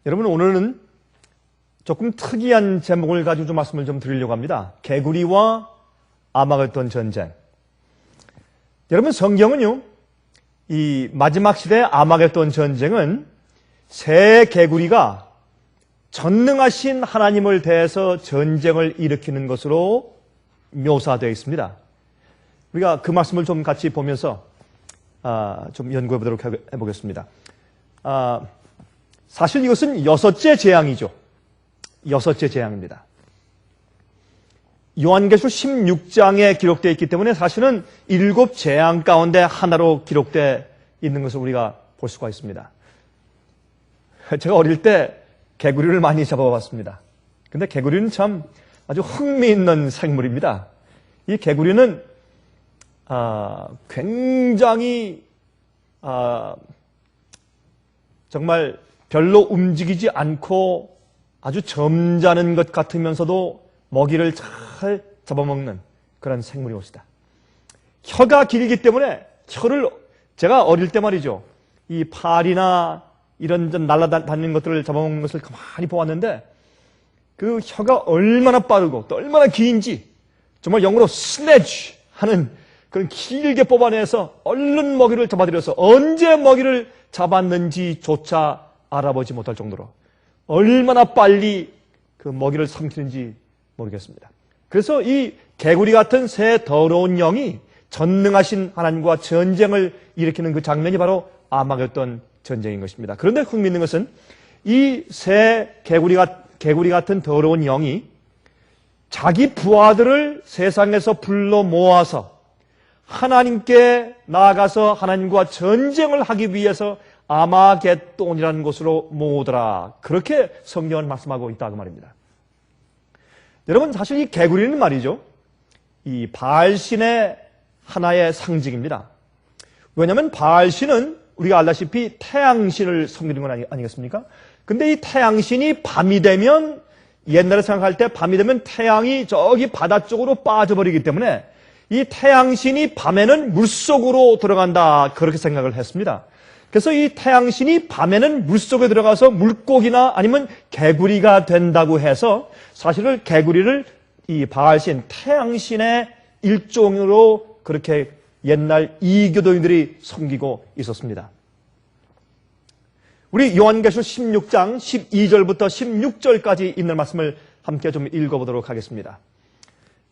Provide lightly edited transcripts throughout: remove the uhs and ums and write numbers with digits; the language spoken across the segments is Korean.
여러분, 오늘은 조금 특이한 제목을 가지고 좀 말씀을 좀 드리려고 합니다. 개구리와 아마겟돈 전쟁. 여러분, 성경은요, 이 마지막 시대 아마겟돈 전쟁은 새 개구리가 전능하신 하나님을 대해서 전쟁을 일으키는 것으로 묘사되어 있습니다. 우리가 그 말씀을 좀 같이 보면서 좀 연구해 보도록 해보겠습니다. 사실 이것은 여섯째 재앙이죠. 여섯째 재앙입니다. 요한계시록 16장에 기록되어 있기 때문에 사실은 7 재앙 가운데 하나로 기록되어 있는 것을 우리가 볼 수가 있습니다. 제가 어릴 때 개구리를 많이 잡아봤습니다. 근데 개구리는 참 아주 흥미있는 생물입니다. 이 개구리는 굉장히 정말 별로 움직이지 않고 아주 점잖은 것 같으면서도 먹이를 잘 잡아먹는 그런 생물이 옵니다. 혀가 길기 때문에 혀를 제가 어릴 때 말이죠. 이 파리나 이런 좀 날아다니는 것들을 잡아먹는 것을 가만히 보았는데 그 혀가 얼마나 빠르고 또 얼마나 긴지 정말 영어로 스네치 하는 그런 길게 뽑아내서 얼른 먹이를 잡아들여서 언제 먹이를 잡았는지조차 알아보지 못할 정도로 얼마나 빨리 그 먹이를 삼키는지 모르겠습니다. 그래서 이 개구리 같은 새 더러운 영이 전능하신 하나님과 전쟁을 일으키는 그 장면이 바로 아마겟돈 전쟁인 것입니다. 그런데 흥미있는 것은 이 새 개구리 같은 더러운 영이 자기 부하들을 세상에서 불러 모아서 하나님께 나아가서 하나님과 전쟁을 하기 위해서 아마겟돈이라는 곳으로 모으더라. 그렇게 성경은 말씀하고 있다고 말입니다. 여러분, 사실 이 개구리는 말이죠, 이 바알신의 하나의 상징입니다. 왜냐하면 바알신은 우리가 알다시피 태양신을 섬기는 건 아니겠습니까? 근데 이 태양신이 밤이 되면, 옛날에 생각할 때 밤이 되면 태양이 저기 바다 쪽으로 빠져버리기 때문에 이 태양신이 밤에는 물속으로 들어간다, 그렇게 생각을 했습니다. 그래서 이 태양신이 밤에는 물속에 들어가서 물고기나 아니면 개구리가 된다고 해서 사실은 개구리를 이 바알신, 태양신의 일종으로 그렇게 옛날 이교도인들이 섬기고 있었습니다. 우리 요한계시록 16장 12절부터 16절까지 있는 말씀을 함께 좀 읽어보도록 하겠습니다.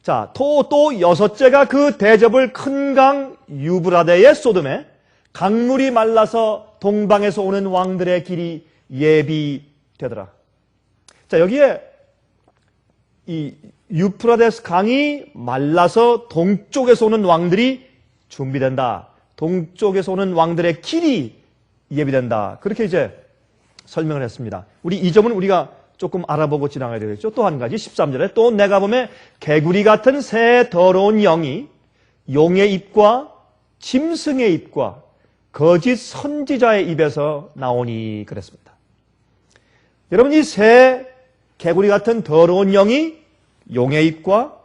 자, 또 여섯째가 그 대접을 큰 강 유브라데에 쏟음에 강물이 말라서 동방에서 오는 왕들의 길이 예비되더라. 자, 여기에 이 유프라데스 강이 말라서 동쪽에서 오는 왕들이 준비된다. 동쪽에서 오는 왕들의 길이 예비된다. 그렇게 이제 설명을 했습니다. 우리 이 점은 우리가 조금 알아보고 지나가야 되겠죠. 또 한 가지 13절에 또 내가 보면 개구리 같은 새 더러운 영이 용의 입과 짐승의 입과 거짓 선지자의 입에서 나오니 그랬습니다. 여러분, 이 새 개구리 같은 더러운 영이 용의 입과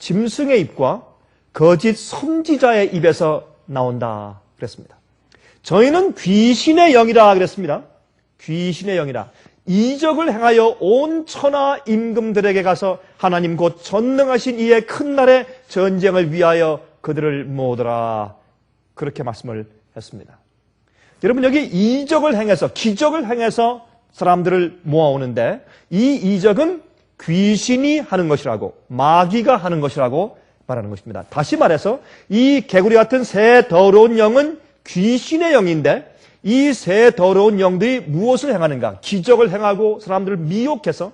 짐승의 입과 거짓 선지자의 입에서 나온다 그랬습니다. 저희는 귀신의 영이라 그랬습니다. 귀신의 영이라. 이적을 행하여 온 천하 임금들에게 가서 하나님 곧 전능하신 이의 큰 날의 전쟁을 위하여 그들을 모으더라. 그렇게 말씀을 했습니다. 여러분, 여기 이적을 행해서, 기적을 행해서 사람들을 모아오는데 이 이적은 귀신이 하는 것이라고, 마귀가 하는 것이라고 말하는 것입니다. 다시 말해서 이 개구리 같은 새 더러운 영은 귀신의 영인데 이 새 더러운 영들이 무엇을 행하는가? 기적을 행하고 사람들을 미혹해서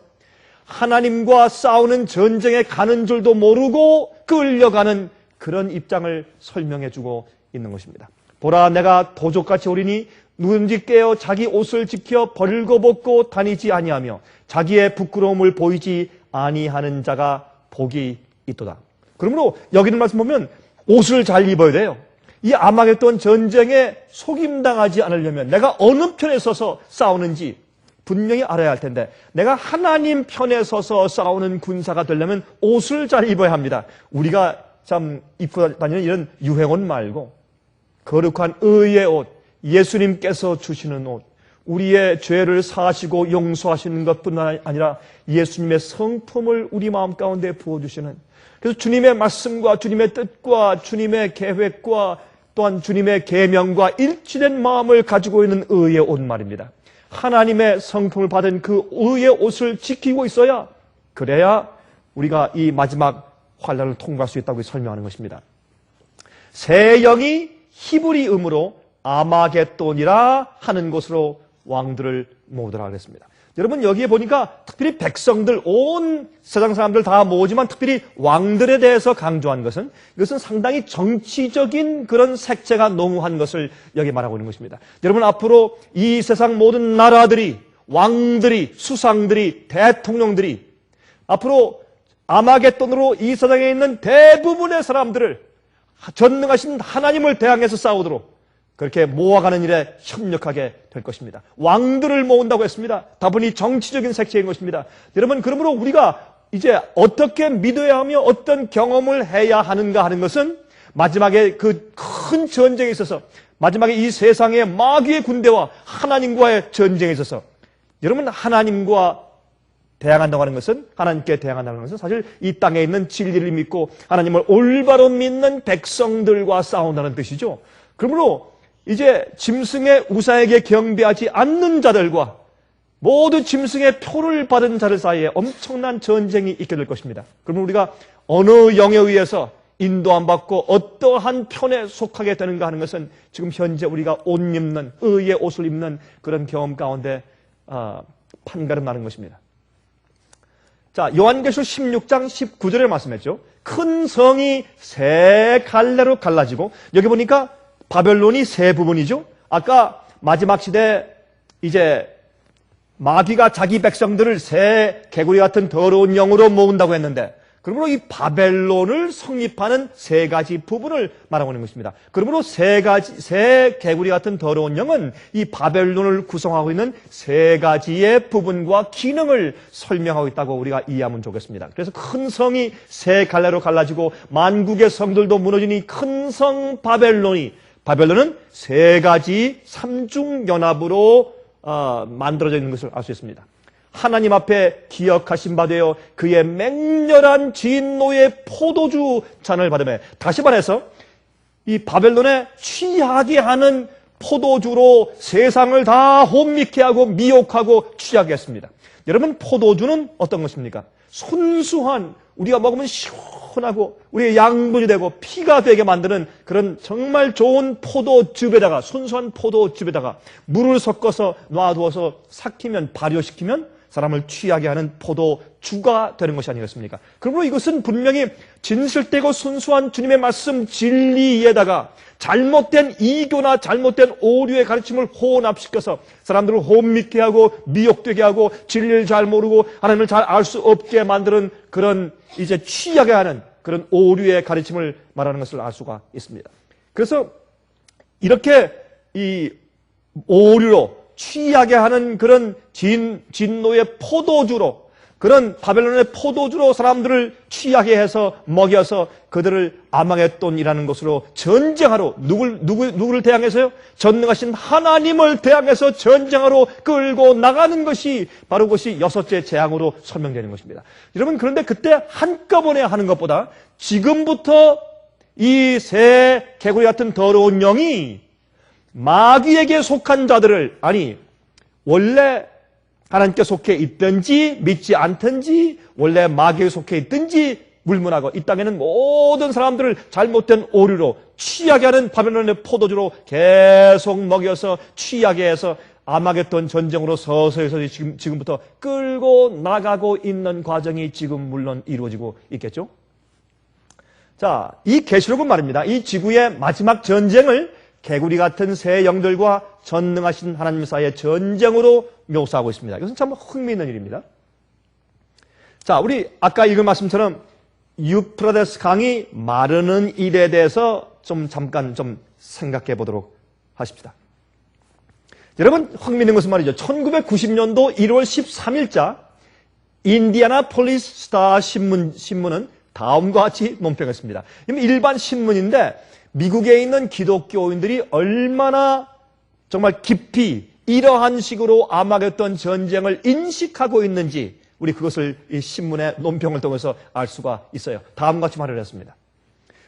하나님과 싸우는 전쟁에 가는 줄도 모르고 끌려가는 그런 입장을 설명해주고 있는 것입니다. 보라, 내가 도적같이 오리니 누군지 깨어 자기 옷을 지켜 벌거벗고 다니지 아니하며 자기의 부끄러움을 보이지 아니하는 자가 복이 있도다. 그러므로 여기 있는 말씀 보면 옷을 잘 입어야 돼요. 이 아마겟돈 전쟁에 속임당하지 않으려면 내가 어느 편에 서서 싸우는지 분명히 알아야 할 텐데, 내가 하나님 편에 서서 싸우는 군사가 되려면 옷을 잘 입어야 합니다. 우리가 참 입고 다니는 이런 유행옷 말고 거룩한 의의 옷, 예수님께서 주시는 옷, 우리의 죄를 사하시고 용서하시는 것뿐 아니라 예수님의 성품을 우리 마음 가운데 부어주시는, 그래서 주님의 말씀과 주님의 뜻과 주님의 계획과 또한 주님의 계명과 일치된 마음을 가지고 있는 의의 옷 말입니다. 하나님의 성품을 받은 그 의의 옷을 지키고 있어야, 그래야 우리가 이 마지막 환난을 통과할 수 있다고 설명하는 것입니다. 새 영이 히브리음으로 아마겟돈이라 하는 곳으로 왕들을 모으더라 그랬습니다. 여러분, 여기에 보니까 특별히 백성들, 온 세상 사람들 다 모으지만 특별히 왕들에 대해서 강조한 것은, 이것은 상당히 정치적인 그런 색채가 농후한 것을 여기 말하고 있는 것입니다. 여러분, 앞으로 이 세상 모든 나라들이, 왕들이, 수상들이, 대통령들이 앞으로 아마겟돈으로 이 세상에 있는 대부분의 사람들을 전능하신 하나님을 대항해서 싸우도록 그렇게 모아가는 일에 협력하게 될 것입니다. 왕들을 모은다고 했습니다. 다분히 정치적인 색채인 것입니다. 여러분, 그러므로 우리가 이제 어떻게 믿어야 하며 어떤 경험을 해야 하는가 하는 것은 마지막에 그 큰 전쟁에 있어서, 마지막에 이 세상의 마귀의 군대와 하나님과의 전쟁에 있어서, 여러분, 하나님과 대항한다고 하는 것은, 하나님께 대항한다는 것은 사실 이 땅에 있는 진리를 믿고 하나님을 올바로 믿는 백성들과 싸운다는 뜻이죠. 그러므로 이제 짐승의 우사에게 경배하지 않는 자들과 모두 짐승의 표를 받은 자들 사이에 엄청난 전쟁이 있게 될 것입니다. 그러면 우리가 어느 영에 의해서 인도안 받고 어떠한 편에 속하게 되는가 하는 것은 지금 현재 우리가 옷 입는, 의의 옷을 입는 그런 경험 가운데 판가름 나는 것입니다. 자, 요한계시록 16장 19절에 말씀했죠. 큰 성이 세 갈래로 갈라지고, 여기 보니까 바벨론이 세 부분이죠. 아까 마지막 시대 이제 마귀가 자기 백성들을 새 개구리 같은 더러운 영으로 모은다고 했는데, 그러므로 이 바벨론을 성립하는 세 가지 부분을 말하고 있는 것입니다. 그러므로 새 개구리 같은 더러운 영은 이 바벨론을 구성하고 있는 세 가지의 부분과 기능을 설명하고 있다고 우리가 이해하면 좋겠습니다. 그래서 큰 성이 세 갈래로 갈라지고 만국의 성들도 무너지니 큰 성 바벨론은 세 가지 삼중연합으로 만들어져 있는 것을 알 수 있습니다. 하나님 앞에 기억하신 바 되어 그의 맹렬한 진노의 포도주 잔을 받으며, 다시 말해서 이 바벨론에 취하게 하는 포도주로 세상을 다 혼미케 하고 미혹하고 취하게 했습니다. 여러분, 포도주는 어떤 것입니까? 순수한, 우리가 먹으면 시원하고 우리의 양분이 되고 피가 되게 만드는 그런 정말 좋은 포도즙에다가, 순수한 포도즙에다가 물을 섞어서 놔두어서 삭히면, 발효시키면 사람을 취하게 하는 포도주가 되는 것이 아니겠습니까? 그러므로 이것은 분명히 진실되고 순수한 주님의 말씀 진리에다가 잘못된 이교나 잘못된 오류의 가르침을 혼합시켜서 사람들을 혼미케 하고 미혹되게 하고 진리를 잘 모르고 하나님을 잘 알 수 없게 만드는 그런 이제 취하게 하는 그런 오류의 가르침을 말하는 것을 알 수가 있습니다. 그래서 이렇게 이 오류로 취하게 하는 그런 진노의 포도주로, 그런 바벨론의 포도주로 사람들을 취하게 해서 먹여서 그들을 아마겟돈이라는 것으로 전쟁하러, 누구를 대항해서요? 전능하신 하나님을 대항해서 전쟁하러 끌고 나가는 것이 바로 그것이 여섯째 재앙으로 설명되는 것입니다. 여러분, 그런데 그때 한꺼번에 하는 것보다 지금부터 이 새 개구리 같은 더러운 영이 마귀에게 속한 자들을, 아니 원래 하나님께 속해 있든지 믿지 않든지 원래 마귀에 속해 있든지 물문하고 이 땅에는 모든 사람들을 잘못된 오류로 취하게 하는 바벨론의 포도주로 계속 먹여서 취하게 해서 아마겟돈 전쟁으로 서서히 지금부터 끌고 나가고 있는 과정이 지금 물론 이루어지고 있겠죠. 자, 이 계시록은 말입니다. 이 지구의 마지막 전쟁을 개구리 같은 새 영들과 전능하신 하나님 사이의 전쟁으로 묘사하고 있습니다. 이것은 참 흥미있는 일입니다. 자, 우리 아까 읽은 말씀처럼 유프라데스 강이 마르는 일에 대해서 잠깐 생각해 보도록 하십시다. 여러분, 흥미있는 것은 말이죠. 1990년도 1월 13일자 인디애나폴리스 스타 신문은 다음과 같이 논평했습니다. 일반 신문인데 미국에 있는 기독교인들이 얼마나 정말 깊이 이러한 식으로 아마겟돈 전쟁을 인식하고 있는지 우리 그것을 이 신문의 논평을 통해서 알 수가 있어요. 다음과 같이 말을 했습니다.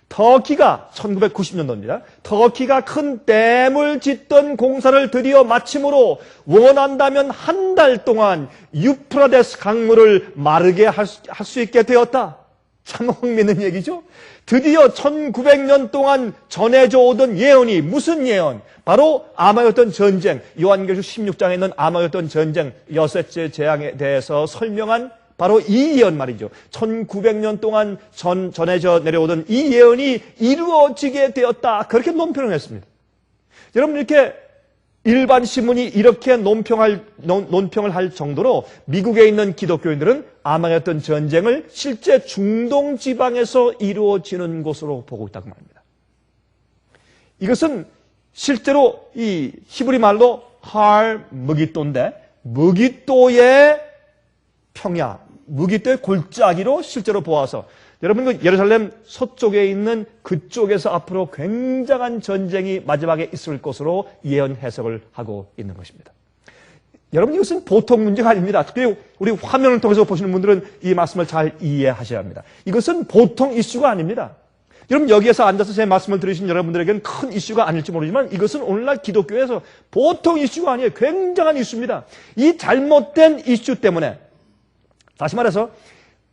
터키가 1990년도입니다. 터키가 큰 댐을 짓던 공사를 드디어 마침으로 원한다면 한 달 동안 유프라데스 강물을 마르게 할 수 있게 되었다. 참 흥미있는 얘기죠. 드디어 1900년 동안 전해져 오던 예언이 무슨 예언? 바로 아마겟돈 전쟁, 요한계시록 16장에 있는 아마겟돈 전쟁 여섯째 재앙에 대해서 설명한 바로 이 예언 말이죠. 1900년 동안 전해져 내려오던 이 예언이 이루어지게 되었다. 그렇게 논평을 했습니다. 여러분, 이렇게 일반 신문이 이렇게 논평을 할 정도로 미국에 있는 기독교인들은 아마겟돈 전쟁을 실제 중동 지방에서 이루어지는 것으로 보고 있다고 말합니다. 이것은 실제로 이 히브리 말로 할 무기또인데, 무기또의 평야, 무기또의 골짜기로 실제로 보아서 여러분, 그 예루살렘 서쪽에 있는 그쪽에서 앞으로 굉장한 전쟁이 마지막에 있을 것으로 예언 해석을 하고 있는 것입니다. 여러분, 이것은 보통 문제가 아닙니다. 특히 우리 화면을 통해서 보시는 분들은 이 말씀을 잘 이해하셔야 합니다. 이것은 보통 이슈가 아닙니다. 여러분, 여기에서 앉아서 제 말씀을 들으신 여러분들에게는 큰 이슈가 아닐지 모르지만 이것은 오늘날 기독교에서 보통 이슈가 아니에요. 굉장한 이슈입니다. 이 잘못된 이슈 때문에, 다시 말해서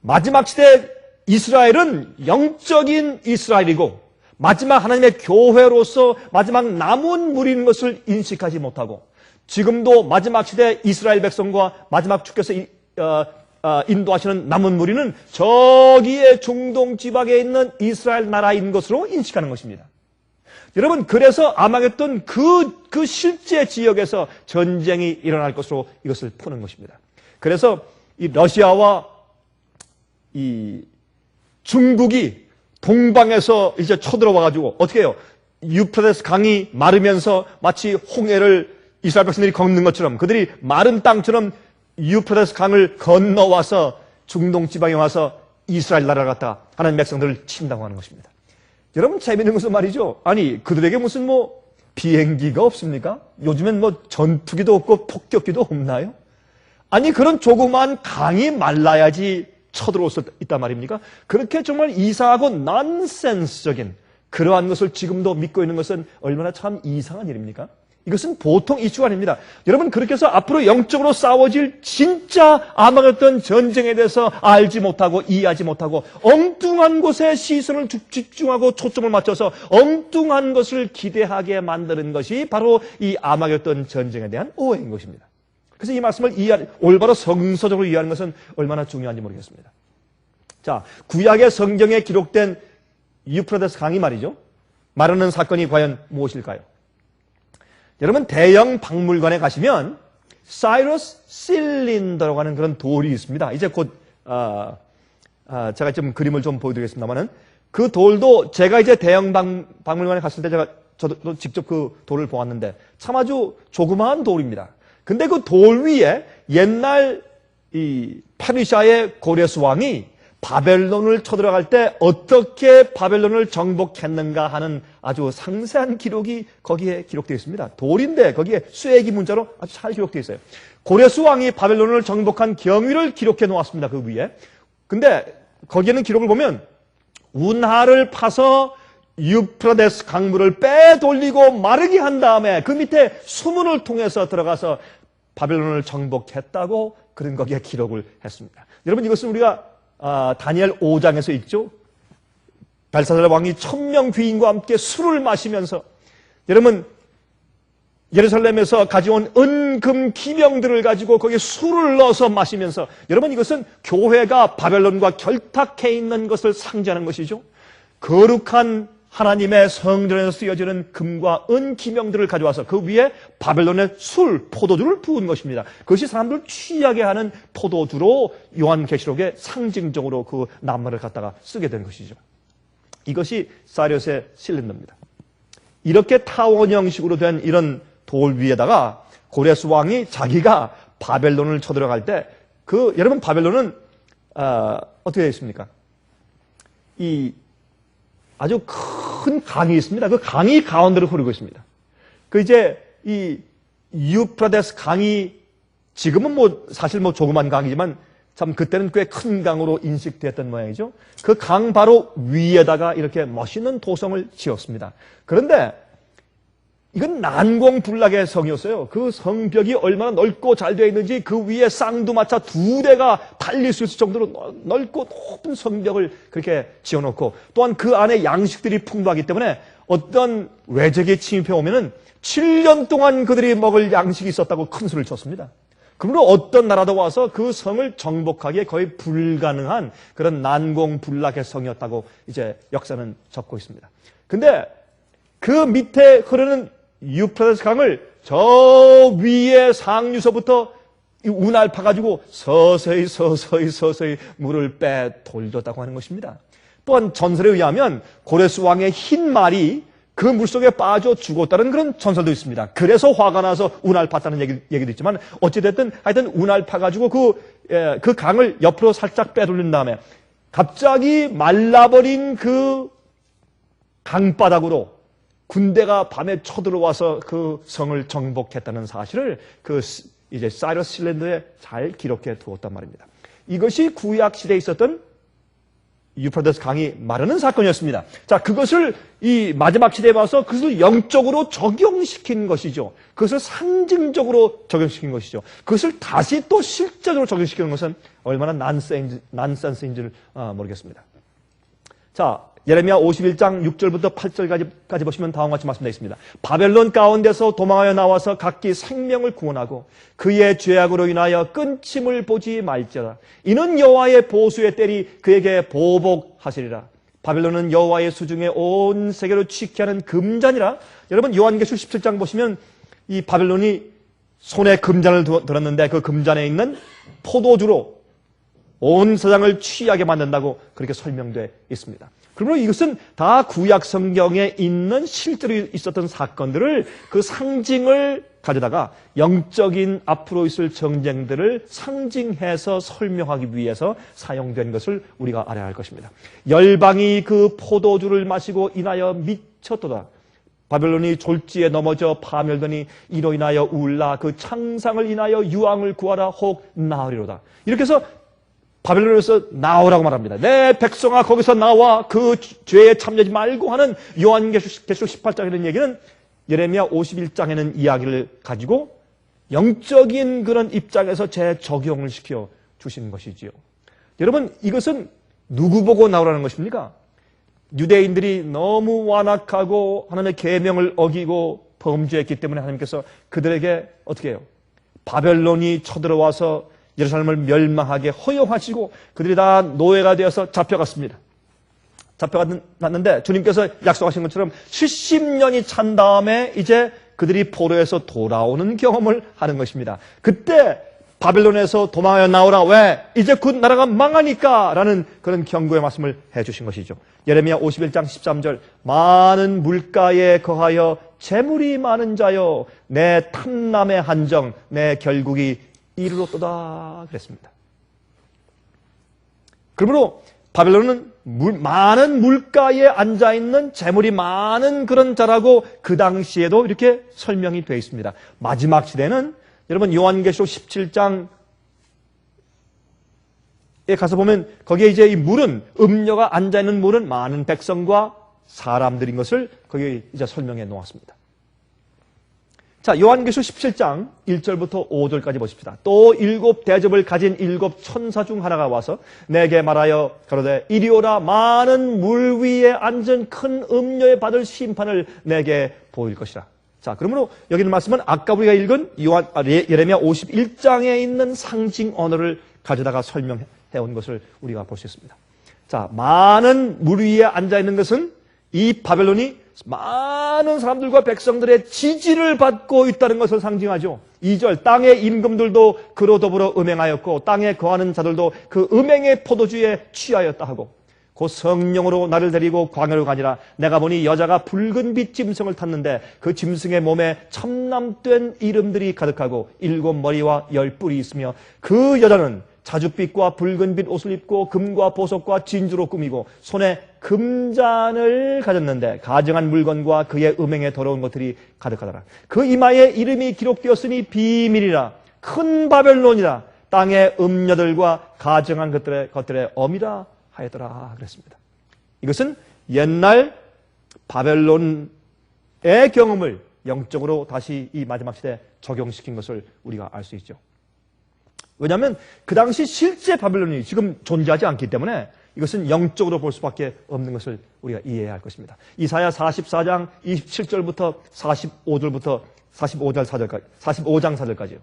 마지막 시대 이스라엘은 영적인 이스라엘이고 마지막 하나님의 교회로서 마지막 남은 무리인 것을 인식하지 못하고, 지금도 마지막 시대 이스라엘 백성과 마지막 주께서 인도하시는 남은 무리는 저기에 중동 지방에 있는 이스라엘 나라인 것으로 인식하는 것입니다. 여러분, 그래서 아마겟돈 그 실제 지역에서 전쟁이 일어날 것으로 이것을 푸는 것입니다. 그래서 이 러시아와 이 중국이 동방에서 이제 쳐들어와가지고 어떻게 해요? 유프라데스 강이 마르면서 마치 홍해를 이스라엘 백성들이 걷는 것처럼, 그들이 마른 땅처럼 유프라데스 강을 건너와서 중동 지방에 와서 이스라엘 나라를 갖다 하나님 백성들을 친다고 하는 것입니다. 여러분, 재미있는 것은 말이죠. 아니, 그들에게 무슨 비행기가 없습니까? 요즘엔 전투기도 없고 폭격기도 없나요? 아니, 그런 조그마한 강이 말라야지 쳐들어올 수 있단 말입니까? 그렇게 정말 이상하고 난센스적인 그러한 것을 지금도 믿고 있는 것은 얼마나 참 이상한 일입니까? 이것은 보통 이슈가 아닙니다. 여러분, 그렇게 해서 앞으로 영적으로 싸워질 진짜 아마겟돈 전쟁에 대해서 알지 못하고 이해하지 못하고 엉뚱한 곳에 시선을 집중하고 초점을 맞춰서 엉뚱한 것을 기대하게 만드는 것이 바로 이 아마겟돈 전쟁에 대한 오해인 것입니다. 그래서 이 말씀을 올바로 성서적으로 이해하는 것은 얼마나 중요한지 모르겠습니다. 자, 구약의 성경에 기록된 유프라데스 강이 말이죠. 마르는 사건이 과연 무엇일까요? 여러분, 대형 박물관에 가시면 사이러스 실린더라고 하는 그런 돌이 있습니다. 이제 곧 제가 좀 그림을 좀 보여드리겠습니다만은, 그 돌도 제가 이제 대형 박물관에 갔을 때 저도 직접 그 돌을 보았는데 참 아주 조그마한 돌입니다. 근데 그 돌 위에 옛날 이 페르시아의 고레스 왕이 바벨론을 쳐들어갈 때 어떻게 바벨론을 정복했는가 하는 아주 상세한 기록이 거기에 기록되어 있습니다. 돌인데 거기에 쇠기 문자로 아주 잘 기록되어 있어요. 고레스 왕이 바벨론을 정복한 경위를 기록해 놓았습니다. 그 위에. 근데 거기에는 기록을 보면 운하를 파서 유프라데스 강물을 빼돌리고 마르게 한 다음에 그 밑에 수문을 통해서 들어가서 바벨론을 정복했다고 그런 거기에 기록을 했습니다. 여러분, 이것은 우리가 다니엘 5장에서 있죠. 벨사살 왕이 1000명 귀인과 함께 술을 마시면서, 여러분, 예루살렘에서 가져온 은금 기명들을 가지고 거기에 술을 넣어서 마시면서, 여러분, 이것은 교회가 바벨론과 결탁해 있는 것을 상징하는 것이죠. 거룩한 하나님의 성전에서 쓰여지는 금과 은 기명들을 가져와서 그 위에 바벨론의 술, 포도주를 부은 것입니다. 그것이 사람들을 취하게 하는 포도주로 요한계시록에 상징적으로 그 낱말을 갖다가 쓰게 된 것이죠. 이것이 사이러스의 실린더입니다. 이렇게 타원 형식으로 된 이런 돌 위에다가 고레스 왕이 자기가 바벨론을 쳐들어갈 때, 여러분, 바벨론은 어떻게 되어 있습니까? 아주 큰 강이 있습니다. 그 강이 가운데로 흐르고 있습니다. 이제 유프라데스 강이 지금은 사실 조그만 강이지만 참 그때는 꽤 큰 강으로 인식되었던 모양이죠. 그 강 바로 위에다가 이렇게 멋있는 도성을 지었습니다. 그런데 이건 난공불락의 성이었어요. 그 성벽이 얼마나 넓고 잘 되어 있는지 그 위에 쌍두마차 2대가 달릴 수 있을 정도로 넓고 높은 성벽을 그렇게 지어놓고 또한 그 안에 양식들이 풍부하기 때문에 어떤 외적이 침입해 오면은 7년 동안 그들이 먹을 양식이 있었다고 큰 소리를 쳤습니다. 그러므로 어떤 나라도 와서 그 성을 정복하기에 거의 불가능한 그런 난공불락의 성이었다고 이제 역사는 적고 있습니다. 근데 그 밑에 흐르는 유프라데스 강을 저 위에 상류서부터 운할 파가지고 서서히 물을 빼 돌렸다고 하는 것입니다. 또한 전설에 의하면 고레스 왕의 흰 말이 그 물속에 빠져 죽었다는 그런 전설도 있습니다. 그래서 화가 나서 운할 팠다는 얘기도 있지만 어찌됐든 하여튼 운할 파가지고 그 강을 옆으로 살짝 빼돌린 다음에 갑자기 말라버린 그 강바닥으로 군대가 밤에 쳐들어와서 그 성을 정복했다는 사실을 이제 사이러스 실랜더에 잘 기록해 두었단 말입니다. 이것이 구약 시대에 있었던 유프라데스 강이 마르는 사건이었습니다. 자, 그것을 이 마지막 시대에 와서 그것을 영적으로 적용시킨 것이죠. 그것을 상징적으로 적용시킨 것이죠. 그것을 다시 또 실제적으로 적용시키는 것은 얼마나 난센스인지를 모르겠습니다. 자, 예레미야 51장 6절부터 8절까지 보시면 다음과 같이 말씀되어 있습니다. 바벨론 가운데서 도망하여 나와서 각기 생명을 구원하고 그의 죄악으로 인하여 끊침을 보지 말지어다. 이는 여호와의 보수의 때리 그에게 보복하시리라. 바벨론은 여호와의 수중에 온 세계로 취케하는 금잔이라. 여러분 요한계시록 17장 보시면 이 바벨론이 손에 금잔을 들었는데 그 금잔에 있는 포도주로 온 세상을 취하게 만든다고 그렇게 설명되어 있습니다. 그러므로 이것은 다 구약 성경에 있는 실제로 있었던 사건들을 그 상징을 가져다가 영적인 앞으로 있을 전쟁들을 상징해서 설명하기 위해서 사용된 것을 우리가 알아야 할 것입니다. 열방이 그 포도주를 마시고 인하여 미쳤도다. 바벨론이 졸지에 넘어져 파멸되니 이로 인하여 울라. 그 창상을 인하여 유황을 구하라. 혹 나으리로다. 이렇게 해서 바벨론에서 나오라고 말합니다. 내 백성아 거기서 나와 그 죄에 참여하지 말고 하는 요한계시록 18장에는 얘기는 예레미야 51장에는 이야기를 가지고 영적인 그런 입장에서 재적용을 시켜 주신 것이지요. 여러분 이것은 누구 보고 나오라는 것입니까? 유대인들이 너무 완악하고 하나님의 계명을 어기고 범죄했기 때문에 하나님께서 그들에게 어떻게 해요? 바벨론이 쳐들어와서 예루살렘을 멸망하게 허용하시고 그들이 다 노예가 되어서 잡혀갔습니다. 잡혀갔는데 주님께서 약속하신 것처럼 70년이 찬 다음에 이제 그들이 포로에서 돌아오는 경험을 하는 것입니다. 그때 바벨론에서 도망하여 나오라. 왜? 이제 곧 나라가 망하니까 라는 그런 경고의 말씀을 해주신 것이죠. 예레미야 51장 13절 많은 물가에 거하여 재물이 많은 자여 내 탐남의 한정 내 결국이 이르렀도다 그랬습니다. 그러므로 바벨론은 많은 물가에 앉아있는 재물이 많은 그런 자라고 그 당시에도 이렇게 설명이 되어 있습니다. 마지막 시대는 여러분 요한계시록 17장에 가서 보면 거기에 이제 이 물은 음녀가 앉아있는 물은 많은 백성과 사람들인 것을 거기에 이제 설명해 놓았습니다. 자, 요한계시록 17장 1절부터 5절까지 보십시다. 또 7 대접을 가진 7 천사 중 하나가 와서 내게 말하여 가로되 이리 오라. 많은 물 위에 앉은 큰 음녀에 받을 심판을 내게 보일 것이라. 자, 그러므로 여기 있는 말씀은 아까 우리가 읽은 예레미야 51장에 있는 상징 언어를 가져다가 설명해 온 것을 우리가 볼 수 있습니다. 자, 많은 물 위에 앉아 있는 것은 이 바벨론이 많은 사람들과 백성들의 지지를 받고 있다는 것을 상징하죠. 2절 땅의 임금들도 그로 더불어 음행하였고 땅에 거하는 자들도 그 음행의 포도주에 취하였다 하고 곧 성령으로 나를 데리고 광야로 가니라. 내가 보니 여자가 붉은빛 짐승을 탔는데 그 짐승의 몸에 첨남된 이름들이 가득하고 7 머리와 10 뿔이 있으며 그 여자는 자줏빛과 붉은빛 옷을 입고 금과 보석과 진주로 꾸미고 손에 금잔을 가졌는데 가증한 물건과 그의 음행에 더러운 것들이 가득하더라. 그 이마에 이름이 기록되었으니 비밀이라 큰 바벨론이라 땅의 음녀들과 가증한 것들의 어미라 하였더라 그랬습니다. 이것은 옛날 바벨론의 경험을 영적으로 다시 이 마지막 시대에 적용시킨 것을 우리가 알 수 있죠. 왜냐하면 그 당시 실제 바벨론이 지금 존재하지 않기 때문에 이것은 영적으로 볼 수밖에 없는 것을 우리가 이해해야 할 것입니다. 이사야 44장 27절부터 45장 4절까지요.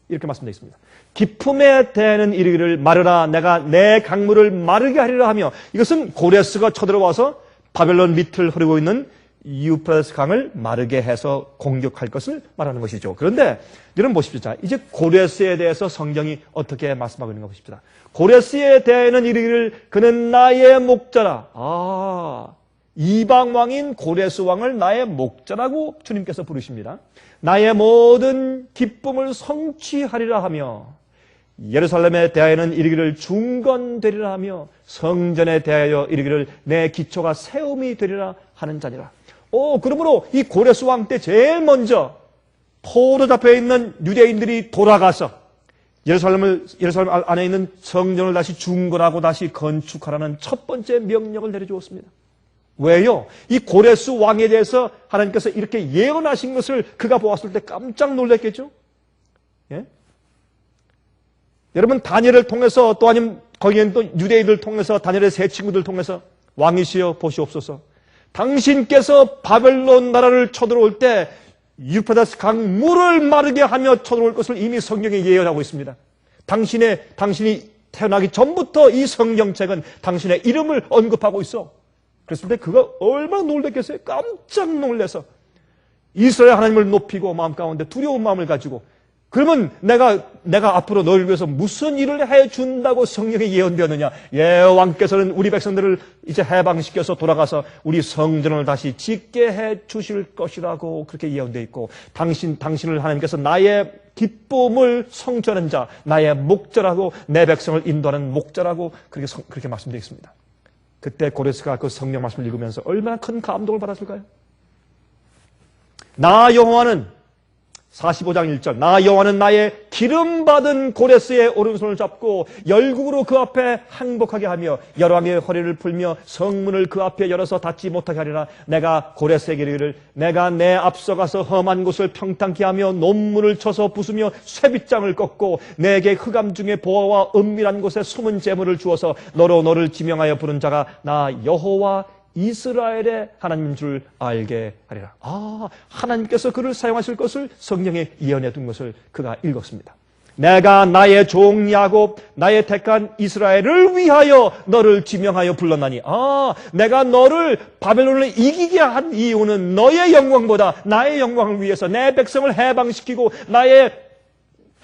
이렇게 말씀되어 있습니다. 기품에 대는 이르기를 마르라 내가 내 강물을 마르게 하리라 하며, 이것은 고레스가 쳐들어와서 바벨론 밑을 흐르고 있는 유프라테스 강을 마르게 해서 공격할 것을 말하는 것이죠. 그런데 여러분 보십시오. 자, 이제 고레스에 대해서 성경이 어떻게 말씀하고 있는가 보십시다. 고레스에 대해는 이르기를 그는 나의 목자라. 이방 왕인 고레스 왕을 나의 목자라고 주님께서 부르십니다. 나의 모든 기쁨을 성취하리라 하며, 예루살렘에 대하여는 이르기를 중건되리라 하며, 성전에 대하여 이르기를 내 기초가 세움이 되리라 하는 자니라. 그러므로 이 고레스 왕 때 제일 먼저 포로 잡혀 있는 유대인들이 돌아가서 예루살렘 안에 있는 성전을 다시 중건하고 다시 건축하라는 첫 번째 명령을 내려주었습니다. 왜요? 이 고레스 왕에 대해서 하나님께서 이렇게 예언하신 것을 그가 보았을 때 깜짝 놀랐겠죠? 예? 여러분, 다니엘을 통해서 또 아니면 거기엔 또 유대인들 통해서 다니엘의 세 친구들 통해서 왕이시여 보시옵소서. 당신께서 바벨론 나라를 쳐들어올 때 유프라테스 강 물을 마르게 하며 쳐들어올 것을 이미 성경에 예언하고 있습니다. 당신이 태어나기 전부터 이 성경책은 당신의 이름을 언급하고 있어. 그랬을 때 그가 얼마나 놀랐겠어요? 깜짝 놀라서 이스라엘 하나님을 높이고 마음 가운데 두려운 마음을 가지고, 그러면 내가 앞으로 너를 위해서 무슨 일을 해준다고 성경에 예언되었느냐? 왕께서는 우리 백성들을 이제 해방시켜서 돌아가서 우리 성전을 다시 짓게 해주실 것이라고 그렇게 예언되어 있고, 당신을 하나님께서 나의 기쁨을 성취하는 자, 나의 목자라고, 내 백성을 인도하는 목자라고 그렇게 말씀되어 있습니다. 그때 고레스가 그 성경 말씀을 읽으면서 얼마나 큰 감동을 받았을까요? 나 여호와는 45장 1절 나 여호와는 나의 기름받은 고레스의 오른손을 잡고 열국으로 그 앞에 항복하게 하며 열왕의 허리를 풀며 성문을 그 앞에 열어서 닫지 못하게 하리라. 내가 고레스에게 이르기를 내가 내 앞서가서 험한 곳을 평탄케 하며 논문을 쳐서 부수며 쇠빗장을 꺾고 내게 흑암 중에 보화와 은밀한 곳에 숨은 재물을 주어서 너로 너를 지명하여 부른 자가 나 여호와 이스라엘의 하나님인 줄 알게 하리라. 하나님께서 그를 사용하실 것을 성경에 예언해 둔 것을 그가 읽었습니다. 내가 나의 종 야곱, 나의 택한 이스라엘을 위하여 너를 지명하여 불렀나니, 내가 너를 바벨론을 이기게 한 이유는 너의 영광보다 나의 영광을 위해서 내 백성을 해방시키고 나의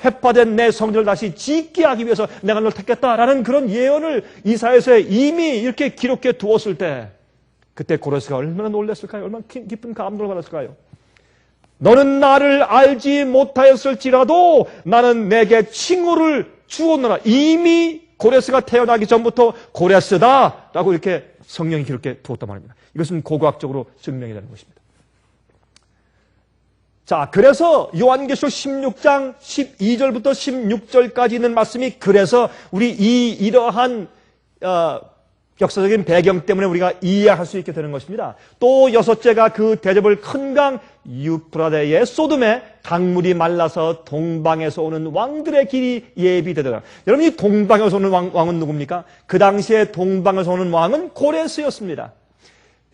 회파된 내 성전을 다시 짓게 하기 위해서 내가 너를 택했다라는 그런 예언을 이사야서에 이미 이렇게 기록해 두었을 때, 그때 고레스가 얼마나 놀랐을까요? 얼마나 깊은 감동을 받았을까요? 너는 나를 알지 못하였을지라도 나는 내게 칭호를 주었노라. 이미 고레스가 태어나기 전부터 고레스다 라고 이렇게 성경이 기록해 두었단 말입니다. 이것은 고고학적으로 증명이 되는 것입니다. 자, 그래서 요한계시록 16장 12절부터 16절까지 있는 말씀이, 그래서 우리 이러한 역사적인 배경 때문에 우리가 이해할 수 있게 되는 것입니다. 또 여섯째가 그 대접을 큰 강 유프라데의 소돔에 강물이 말라서 동방에서 오는 왕들의 길이 예비되더라. 여러분, 이 동방에서 오는 왕은 누굽니까? 그 당시에 동방에서 오는 왕은 고레스였습니다.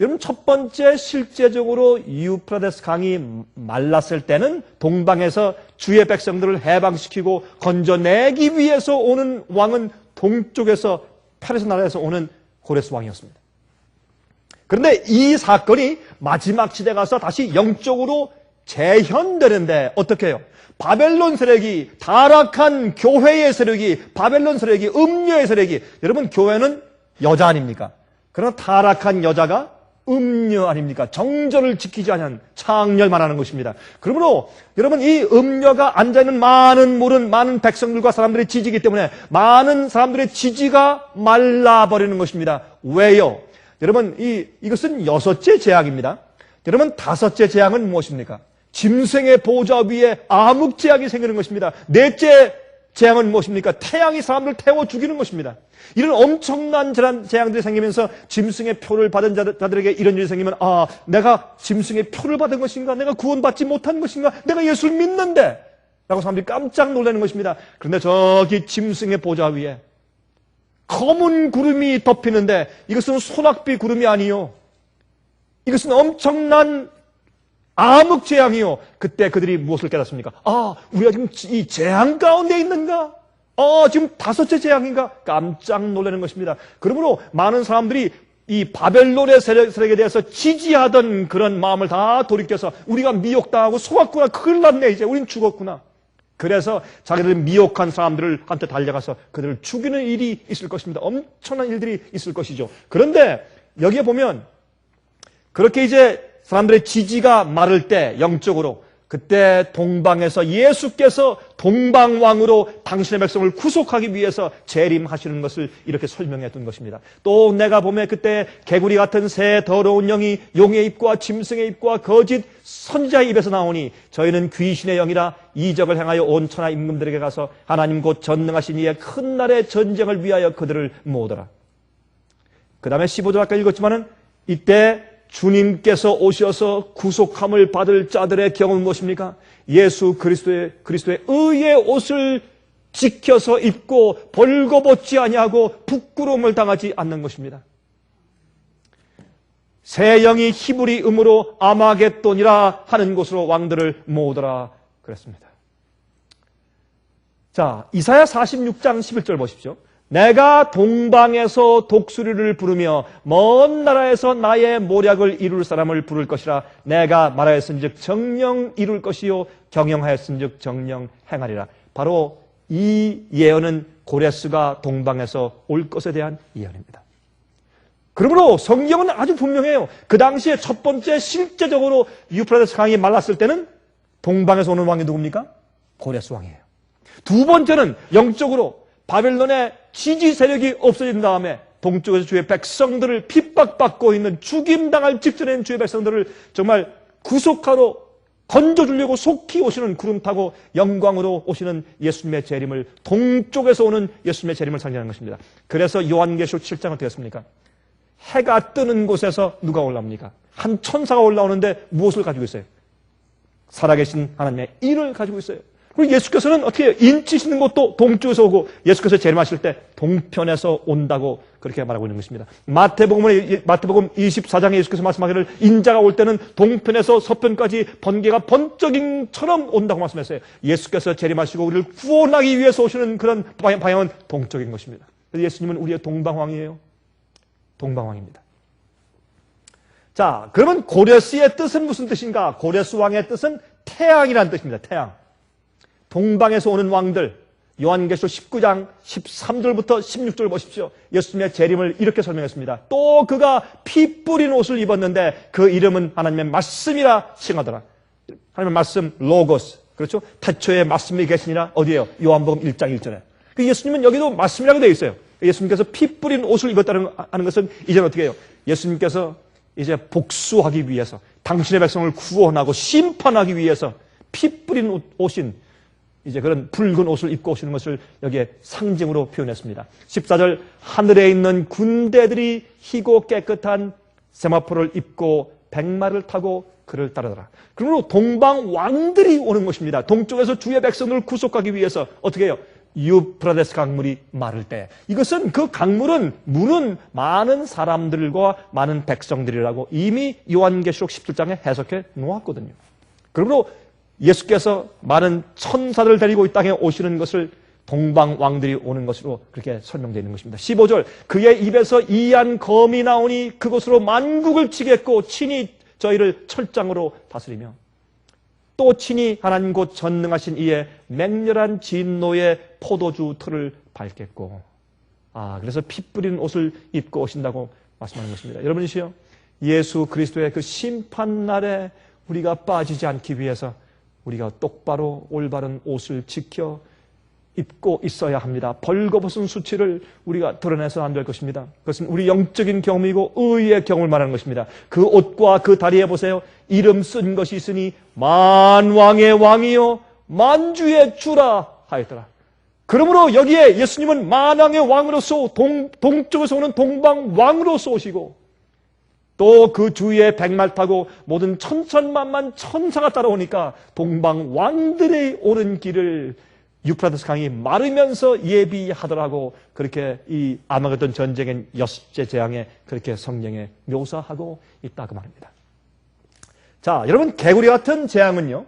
여러분, 첫 번째 실제적으로 유프라데스 강이 말랐을 때는 동방에서 주의 백성들을 해방시키고 건져내기 위해서 오는 왕은 동쪽에서 페르시 나라에서 오는 고레스 왕이었습니다. 그런데 이 사건이 마지막 시대 가서 다시 영적으로 재현되는데 어떻게 해요? 바벨론 세력이, 타락한 교회의 세력이, 바벨론 세력이, 음녀의 세력이, 여러분 교회는 여자 아닙니까? 그러나 타락한 여자가 음녀 아닙니까? 정절을 지키지 않은 창렬 말하는 것입니다. 그러므로 여러분, 이 음녀가 앉아있는 많은 백성들과 사람들의 지지이기 때문에 많은 사람들의 지지가 말라버리는 것입니다. 왜요? 여러분, 이것은 6째 재앙입니다. 여러분, 5째 재앙은 무엇입니까? 짐승의 보좌 위에 암흑 재앙이 생기는 것입니다. 4째 재앙은 무엇입니까? 태양이 사람들을 태워 죽이는 것입니다. 이런 엄청난 재앙들이 생기면서 짐승의 표를 받은 자들에게 이런 일이 생기면, 내가 짐승의 표를 받은 것인가? 내가 구원받지 못한 것인가? 내가 예수를 믿는데! 라고 사람들이 깜짝 놀라는 것입니다. 그런데 저기 짐승의 보좌 위에 검은 구름이 덮이는데 이것은 소낙비 구름이 아니요. 이것은 엄청난 암흑 재앙이요. 그때 그들이 무엇을 깨닫습니까? 우리가 지금 이 재앙 가운데 있는가? 지금 5째 재앙인가? 깜짝 놀라는 것입니다. 그러므로 많은 사람들이 이 바벨론의 세력에 대해서 지지하던 그런 마음을 다 돌이켜서 우리가 미혹당하고 속았구나. 큰일 났네. 이제 우린 죽었구나. 그래서 자기들 미혹한 사람들을 한테 달려가서 그들을 죽이는 일이 있을 것입니다. 엄청난 일들이 있을 것이죠. 그런데 여기에 보면 그렇게 이제 사람들의 지지가 마를 때 영적으로 그때 동방에서 예수께서 동방왕으로 당신의 백성을 구속하기 위해서 재림하시는 것을 이렇게 설명해 둔 것입니다. 또 내가 보면 그때 개구리 같은 새 더러운 영이 용의 입과 짐승의 입과 거짓 선지자의 입에서 나오니 저희는 귀신의 영이라 이적을 행하여 온 천하 임금들에게 가서 하나님 곧 전능하신 이의 큰 날의 전쟁을 위하여 그들을 모으더라. 그 다음에 15절 아까 읽었지만은 이때 주님께서 오셔서 구속함을 받을 자들의 경험은 무엇입니까? 예수 그리스도의 의의 옷을 지켜서 입고 벌거벗지 아니하고 부끄러움을 당하지 않는 것입니다. 새 영이 히브리 음으로 아마겟돈이라 하는 곳으로 왕들을 모으더라 그랬습니다. 자, 이사야 46장 11절 보십시오. 내가 동방에서 독수리를 부르며 먼 나라에서 나의 모략을 이룰 사람을 부를 것이라. 내가 말하였은즉 정령 이룰 것이요 경영하였은즉 정령 행하리라. 바로 이 예언은 고레스가 동방에서 올 것에 대한 예언입니다. 그러므로 성경은 아주 분명해요. 그 당시에 첫 번째 실제적으로 유프라데스 강이 말랐을 때는 동방에서 오는 왕이 누굽니까? 고레스 왕이에요. 두 번째는 영적으로 바벨론의 지지 세력이 없어진 다음에 동쪽에서 주의 백성들을 핍박받고 있는 죽임당할 직전에 있는 주의 백성들을 정말 구속하러 건져주려고 속히 오시는 구름 타고 영광으로 오시는 예수님의 재림을, 동쪽에서 오는 예수님의 재림을 상징하는 것입니다. 그래서 요한계시록 7장은 어떻게 했습니까? 해가 뜨는 곳에서 누가 올라옵니까? 한 천사가 올라오는데 무엇을 가지고 있어요? 살아계신 하나님의 인을 가지고 있어요. 그리고 예수께서는 어떻게 해요? 인치시는 것도 동쪽에서 오고 예수께서 재림하실 때 동편에서 온다고 그렇게 말하고 있는 것입니다. 마태복음 24장에 예수께서 말씀하기를 인자가 올 때는 동편에서 서편까지 번개가 번쩍임처럼 온다고 말씀했어요. 예수께서 재림하시고 우리를 구원하기 위해서 오시는 그런 방향은 동쪽인 것입니다. 그래서 예수님은 우리의 동방왕이에요. 동방왕입니다. 자, 그러면 고레스의 뜻은 무슨 뜻인가? 고레스 왕의 뜻은 태양이라는 뜻입니다. 태양. 동방에서 오는 왕들, 요한계시록 19장 13절부터 16절 보십시오. 예수님의 재림을 이렇게 설명했습니다. 또 그가 피 뿌린 옷을 입었는데 그 이름은 하나님의 말씀이라 칭하더라. 하나님의 말씀, 로고스. 그렇죠? 태초에 말씀이 계시니라. 어디에요? 요한복음 1장 1절에. 예수님은 여기도 말씀이라고 되어 있어요. 예수님께서 피 뿌린 옷을 입었다는 것은 이제는 어떻게 해요? 예수님께서 이제 복수하기 위해서 당신의 백성을 구원하고 심판하기 위해서 피 뿌린 옷인 이제 그런 붉은 옷을 입고 오시는 것을 여기에 상징으로 표현했습니다. 14절 하늘에 있는 군대들이 희고 깨끗한 세마포를 입고 백마를 타고 그를 따르더라. 그러므로 동방 왕들이 오는 것입니다. 동쪽에서 주의 백성을 구속하기 위해서 어떻게 해요? 유프라데스 강물이 마를 때 이것은 그 강물은 물은 많은 사람들과 많은 백성들이라고 이미 요한계시록 17장에 해석해 놓았거든요. 그러므로 예수께서 많은 천사들을 데리고 이 땅에 오시는 것을 동방 왕들이 오는 것으로 그렇게 설명되어 있는 것입니다. 15절 그의 입에서 이한 검이 나오니 그곳으로 만국을 치겠고 친히 저희를 철장으로 다스리며 또 친히 하나님 곧 전능하신 이의 맹렬한 진노의 포도주 틀을 밟겠고 그래서 피 뿌린 옷을 입고 오신다고 말씀하는 것입니다. 여러분이시여 예수 그리스도의 그 심판날에 우리가 빠지지 않기 위해서 우리가 똑바로 올바른 옷을 지켜 입고 있어야 합니다. 벌거벗은 수치를 우리가 드러내서는 안 될 것입니다. 그것은 우리 영적인 경험이고 의의 경험을 말하는 것입니다. 그 옷과 그 다리에 보세요. 이름 쓴 것이 있으니 만왕의 왕이요 만주의 주라 하였더라. 그러므로 여기에 예수님은 만왕의 왕으로서 동쪽에서 오는 동방왕으로서 오시고 또 그 주위에 백말 타고 모든 천천만만 천사가 따라오니까 동방왕들의 오는 길을 유프라테스 강이 마르면서 예비하더라고. 그렇게 이 아마겟돈 전쟁의 여섯째 재앙에 그렇게 성경에 묘사하고 있다고 말합니다. 자, 여러분, 개구리 같은 재앙은요,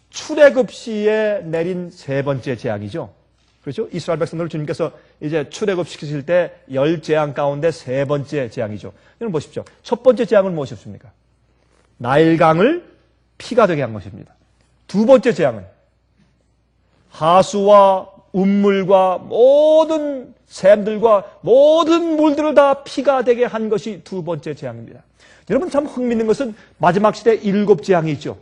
출애굽 시에 내린 세 번째 재앙이죠. 그렇죠? 이스라엘 백성들을 주님께서 이제 출애굽 시키실 때 10재앙 가운데 세 번째 재앙이죠. 여러분 보십시오. 첫 번째 재앙은 무엇이었습니까? 나일강을 피가 되게 한 것입니다. 두 번째 재앙은 하수와 운물과 모든 샘들과 모든 물들을 다 피가 되게 한 것이 두 번째 재앙입니다. 여러분 참 흥미있는 것은 마지막 시대 7재앙이 있죠.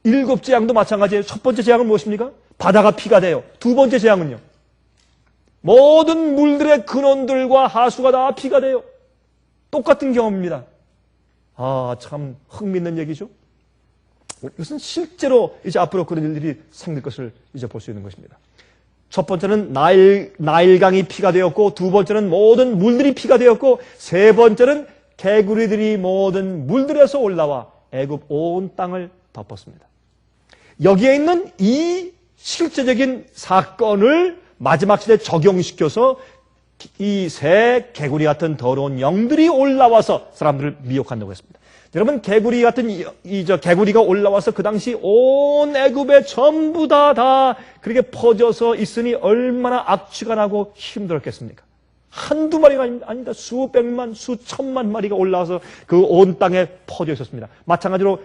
7재앙도 마찬가지예요. 첫 번째 재앙은 무엇입니까? 바다가 피가 돼요. 두 번째 재앙은요, 모든 물들의 근원들과 하수가 다 피가 돼요. 똑같은 경험입니다. 아, 참 흥미있는 얘기죠. 이것은 실제로 이제 앞으로 그런 일들이 생길 것을 이제 볼 수 있는 것입니다. 첫 번째는 나일강이 피가 되었고, 두 번째는 모든 물들이 피가 되었고, 세 번째는 개구리들이 모든 물들에서 올라와 애굽 온 땅을 덮었습니다. 여기에 있는 이 실제적인 사건을 마지막 시대에 적용시켜서 이 새 개구리 같은 더러운 영들이 올라와서 사람들을 미혹한다고 했습니다. 여러분, 개구리 같은 개구리가 올라와서 그 당시 온 애굽에 전부 다 그렇게 퍼져서 있으니 얼마나 악취가 나고 힘들었겠습니까? 한두 마리가 아닙니다. 수백만, 수천만 마리가 올라와서 그 온 땅에 퍼져 있었습니다. 마찬가지로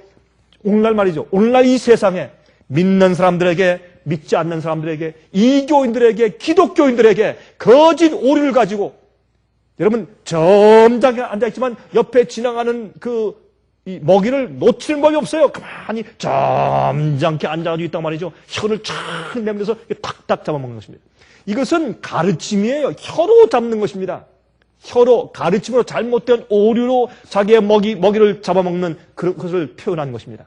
오늘날 말이죠. 오늘날 이 세상에 믿는 사람들에게, 믿지 않는 사람들에게, 이교인들에게, 기독교인들에게 거짓 오류를 가지고 여러분 점잖게 앉아있지만 옆에 지나가는 이 먹이를 놓칠 법이 없어요. 가만히 점잖게 앉아가지고 있단 말이죠. 혀를 쫙 내면서 탁탁 잡아먹는 것입니다. 이것은 가르침이에요. 혀로 잡는 것입니다. 혀로, 가르침으로 잘못된 오류로 자기의 먹이를 잡아먹는 그런 것을 표현하는 것입니다.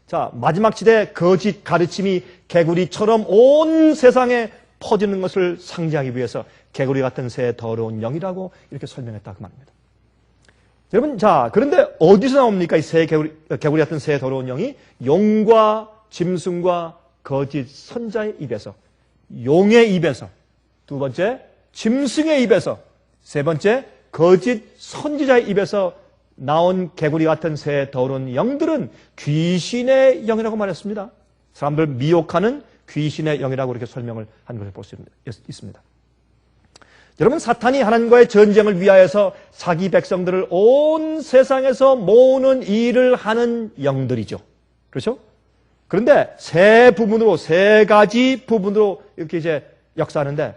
자, 마지막 시대 거짓 가르침이 개구리처럼 온 세상에 퍼지는 것을 상징하기 위해서 개구리 같은 새 더러운 영이라고 이렇게 설명했다고 말합니다. 여러분, 자, 그런데 어디서 나옵니까? 이 개구리 같은 새 더러운 영이? 용과 짐승과 거짓 선자의 입에서, 용의 입에서, 두 번째, 짐승의 입에서, 세 번째, 거짓 선지자의 입에서 나온 개구리 같은 새 더러운 영들은 귀신의 영이라고 말했습니다. 사람들 미혹하는 귀신의 영이라고 이렇게 설명을 한 것을 볼 수 있습니다. 여러분, 사탄이 하나님과의 전쟁을 위하여서 자기 백성들을 온 세상에서 모으는 일을 하는 영들이죠. 그렇죠? 그런데 세 가지 부분으로 이렇게 이제 역사하는데,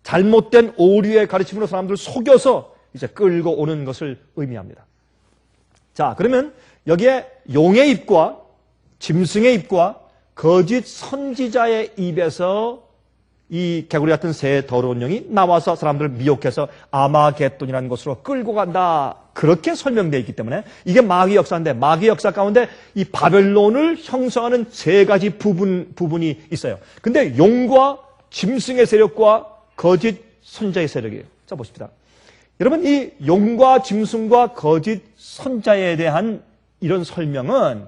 잘못된 오류의 가르침으로 사람들을 속여서 이제 끌고 오는 것을 의미합니다. 자, 그러면 여기에 용의 입과 짐승의 입과 거짓 선지자의 입에서 이 개구리 같은 새 더러운 영이 나와서 사람들을 미혹해서 아마겟돈이라는 곳으로 끌고 간다. 그렇게 설명되어 있기 때문에 이게 마귀 역사인데, 마귀 역사 가운데 이 바벨론을 형성하는 세 가지 부분이 있어요. 근데 용과 짐승의 세력과 거짓 선자의 세력이에요. 자, 보십시다. 여러분, 이 용과 짐승과 거짓 선자에 대한 이런 설명은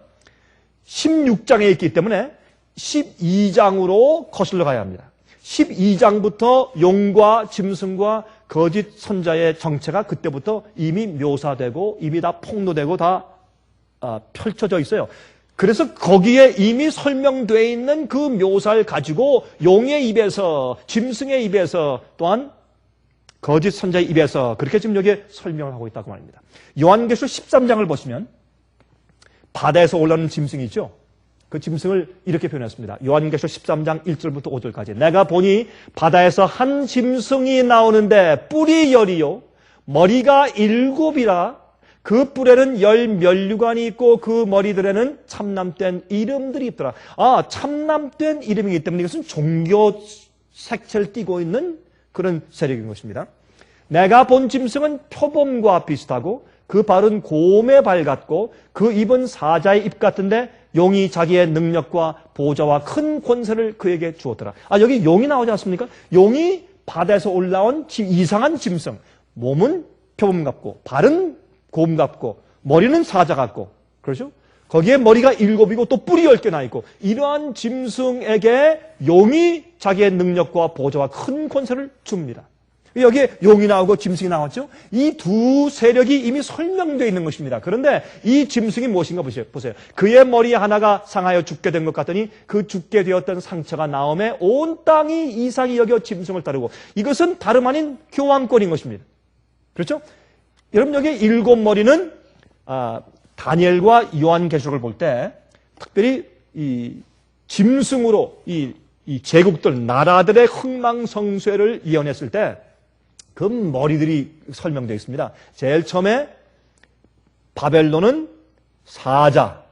16장에 있기 때문에 12장으로 거슬러 가야 합니다. 12장부터 용과 짐승과 거짓 선자의 정체가 그때부터 이미 묘사되고 이미 다 폭로되고 다 펼쳐져 있어요. 그래서 거기에 이미 설명되어 있는 그 묘사를 가지고 용의 입에서, 짐승의 입에서, 또한 거짓 선자의 입에서 그렇게 지금 여기에 설명을 하고 있다고 말입니다. 요한계시록 13장을 보시면 바다에서 올라오는 짐승이 있죠. 그 짐승을 이렇게 표현했습니다. 요한계시록 13장 1절부터 5절까지. 내가 보니 바다에서 한 짐승이 나오는데 뿔이 열이요 머리가 7이라 그 뿔에는 10면류관이 있고 그 머리들에는 참남된 이름들이 있더라. 아, 참남된 이름이기 때문에 이것은 종교 색채를 띠고 있는 그런 세력인 것입니다. 내가 본 짐승은 표범과 비슷하고 그 발은 곰의 발 같고 그 입은 사자의 입 같은데 용이 자기의 능력과 보좌와 큰 권세를 그에게 주었더라. 아, 여기 용이 나오지 않습니까? 용이 바다에서 올라온 이상한 짐승. 몸은 표범 같고 발은 곰 같고 머리는 사자 같고, 그렇죠? 거기에 머리가 7이고 또 뿔이 10개 나 있고, 이러한 짐승에게 용이 자기의 능력과 보좌와 큰 권세를 줍니다. 여기에 용이 나오고 짐승이 나왔죠? 이 두 세력이 이미 설명되어 있는 것입니다. 그런데 이 짐승이 무엇인가 보세요. 그의 머리 하나가 상하여 죽게 된 것 같더니 그 죽게 되었던 상처가 나오매 온 땅이 이상히 여겨 짐승을 따르고, 이것은 다름 아닌 교황권인 것입니다. 그렇죠? 여러분, 여기 7머리는 다니엘과 요한계시록을 볼 때 특별히 이 짐승으로 이 제국들, 나라들의 흥망성쇠를 예언했을 때 그 머리들이 설명되어 있습니다. 제일 처음에 바벨론은 사자,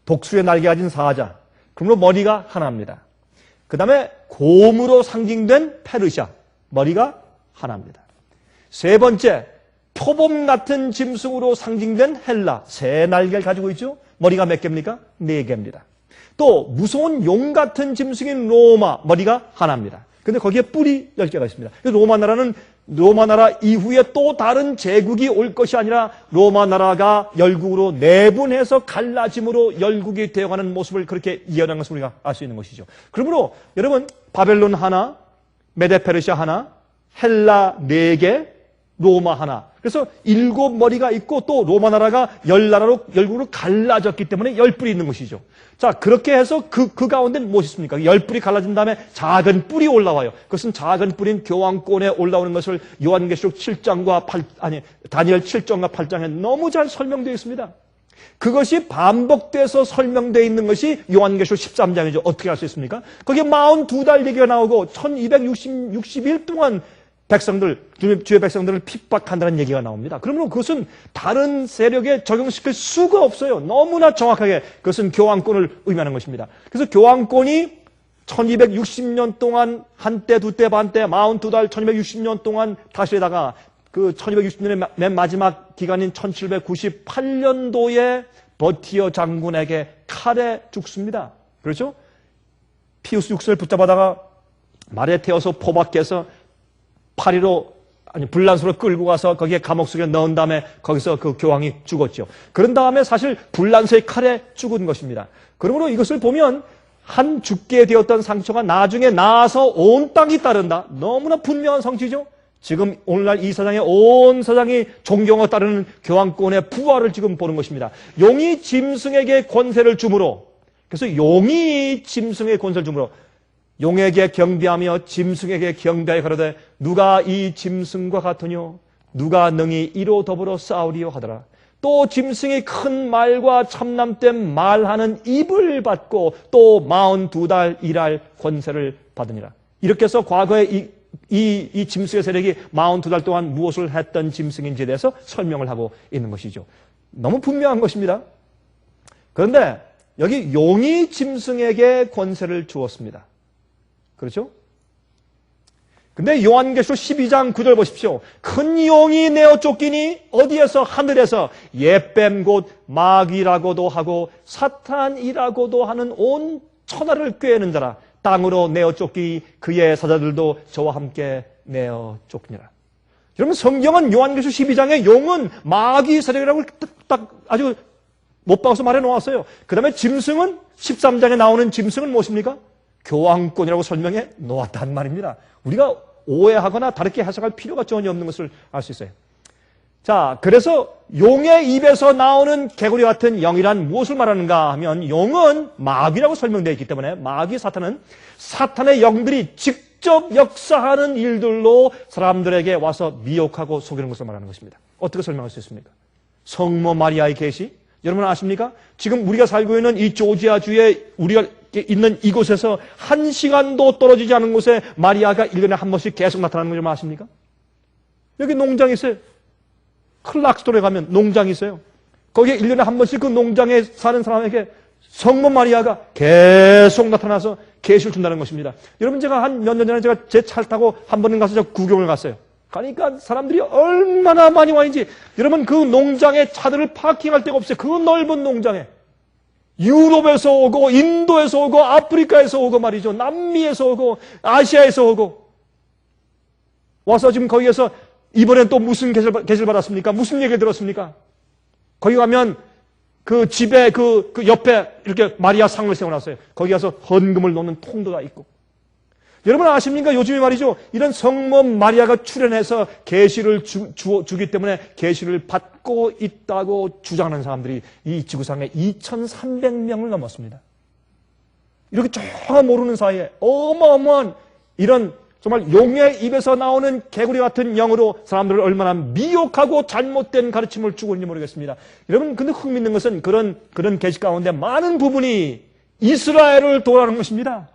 독수리의 날개 가진 사자, 그러므로 머리가 하나입니다. 그 다음에 곰으로 상징된 페르시아, 머리가 하나입니다. 세 번째, 표범 같은 짐승으로 상징된 헬라, 새 날개를 가지고 있죠. 머리가 몇 개입니까? 4개입니다. 또 무서운 용 같은 짐승인 로마, 머리가 하나입니다. 근데 거기에 뿔이 10개가 있습니다. 로마 나라는 로마 나라 이후에 또 다른 제국이 올 것이 아니라 로마 나라가 열국으로 내분해서 갈라짐으로 열국이 되어가는 모습을 그렇게 예언한 것을 우리가 알 수 있는 것이죠. 그러므로 여러분, 바벨론 하나, 메데페르시아 하나, 헬라 4개, 로마 하나. 그래서 7머리가 있고 또 로마 나라가 열국으로 갈라졌기 때문에 10뿔이 있는 것이죠. 자, 그렇게 해서 그 가운데는 무엇이 있습니까? 10뿔이 갈라진 다음에 작은 뿔이 올라와요. 그것은 작은 뿔인 교황권에 올라오는 것을 요한계시록 7장과 다니엘 7장과 8장에 너무 잘 설명되어 있습니다. 그것이 반복돼서 설명되어 있는 것이 요한계시록 13장이죠. 어떻게 할 수 있습니까? 거기에 42달 얘기가 나오고 1260일 동안 주의 백성들을 핍박한다는 얘기가 나옵니다. 그러면 그것은 다른 세력에 적용시킬 수가 없어요. 너무나 정확하게 그것은 교황권을 의미하는 것입니다. 그래서 교황권이 1260년 동안 한때, 두때, 반때, 42달, 1260년 동안 다시에다가 그 1260년의 맨 마지막 기간인 1798년도에 버티어 장군에게 칼에 죽습니다. 그렇죠? 피우스 6세를 붙잡아다가 말에 태워서 포박해서 불란서로 끌고 가서 거기에 감옥 속에 넣은 다음에 거기서 그 교황이 죽었죠. 그런 다음에 사실 불란서의 칼에 죽은 것입니다. 그러므로 이것을 보면 한 죽게 되었던 상처가 나중에 나아서 온 땅이 따른다. 너무나 분명한 성취죠. 지금 오늘날 이 세상에 온 세상이 존경을 따르는 교황권의 부활을 지금 보는 것입니다. 용이 짐승에게 권세를 주므로, 그래서 용이 짐승에게 권세를 주므로 용에게 경배하며 짐승에게 경배하여 가로되 누가 이 짐승과 같으뇨? 누가 능히 이로 더불어 싸우리요 하더라. 또 짐승이 큰 말과 참남된 말하는 입을 받고 또 42달 일할 권세를 받으니라. 이렇게 해서 과거에 이 짐승의 세력이 42달 동안 무엇을 했던 짐승인지에 대해서 설명을 하고 있는 것이죠. 너무 분명한 것입니다. 그런데 여기 용이 짐승에게 권세를 주었습니다. 그렇죠? 근데 요한계시록 12장 9절 보십시오. 큰 용이 내어 쫓기니 어디에서? 하늘에서 옛뱀 곧 마귀라고도 하고 사탄이라고도 하는 온 천하를 꾀는 자라 땅으로 내어 쫓기 그의 사자들도 저와 함께 내어 쫓기니라. 여러분, 성경은 요한계시록 12장에 용은 마귀 세력이라고 딱 아주 못 박아서 말해 놓았어요. 그 다음에 짐승은 13장에 나오는 짐승은 무엇입니까? 교황권이라고 설명해 놓았단 말입니다. 우리가 오해하거나 다르게 해석할 필요가 전혀 없는 것을 알 수 있어요. 자, 그래서 용의 입에서 나오는 개구리 같은 영이란 무엇을 말하는가 하면 용은 마귀라고 설명되어 있기 때문에 마귀 사탄은 사탄의 영들이 직접 역사하는 일들로 사람들에게 와서 미혹하고 속이는 것을 말하는 것입니다. 어떻게 설명할 수 있습니까? 성모 마리아의 계시, 여러분 아십니까? 지금 우리가 살고 있는 이 조지아주에 우리가 있는 이곳에서 1시간도 떨어지지 않은 곳에 마리아가 1년에 한 번씩 계속 나타나는 걸 아십니까? 여기 농장이 있어요. 클락스톤에 가면 농장이 있어요. 거기에 1년에 한 번씩 그 농장에 사는 사람에게 성모 마리아가 계속 나타나서 계시를 준다는 것입니다. 여러분, 제가 한 몇 년 전에 제가 제 차를 타고 한 번은 가서 제가 구경을 갔어요. 가니까 사람들이 얼마나 많이 와 있는지. 여러분, 그 농장에 차들을 파킹할 데가 없어요. 그 넓은 농장에. 유럽에서 오고 인도에서 오고 아프리카에서 오고 말이죠. 남미에서 오고 아시아에서 오고 와서 지금 거기에서 이번엔 또 무슨 계시를 받았습니까? 무슨 얘기를 들었습니까? 거기 가면 그 집에 그 옆에 이렇게 마리아 상을 세워놨어요. 거기 가서 헌금을 놓는 통도 다 있고. 여러분 아십니까? 요즘에 말이죠. 이런 성모 마리아가 출현해서 계시를 주기 때문에 계시를 받고 있다고 주장하는 사람들이 이 지구상에 2,300명을 넘었습니다. 이렇게 전혀 모르는 사이에 어마어마한 이런 정말 용의 입에서 나오는 개구리 같은 영으로 사람들을 얼마나 미혹하고 잘못된 가르침을 주고 있는지 모르겠습니다. 여러분, 근데 흥미있는 것은 그런 계시 가운데 많은 부분이 이스라엘을 도라는 것입니다.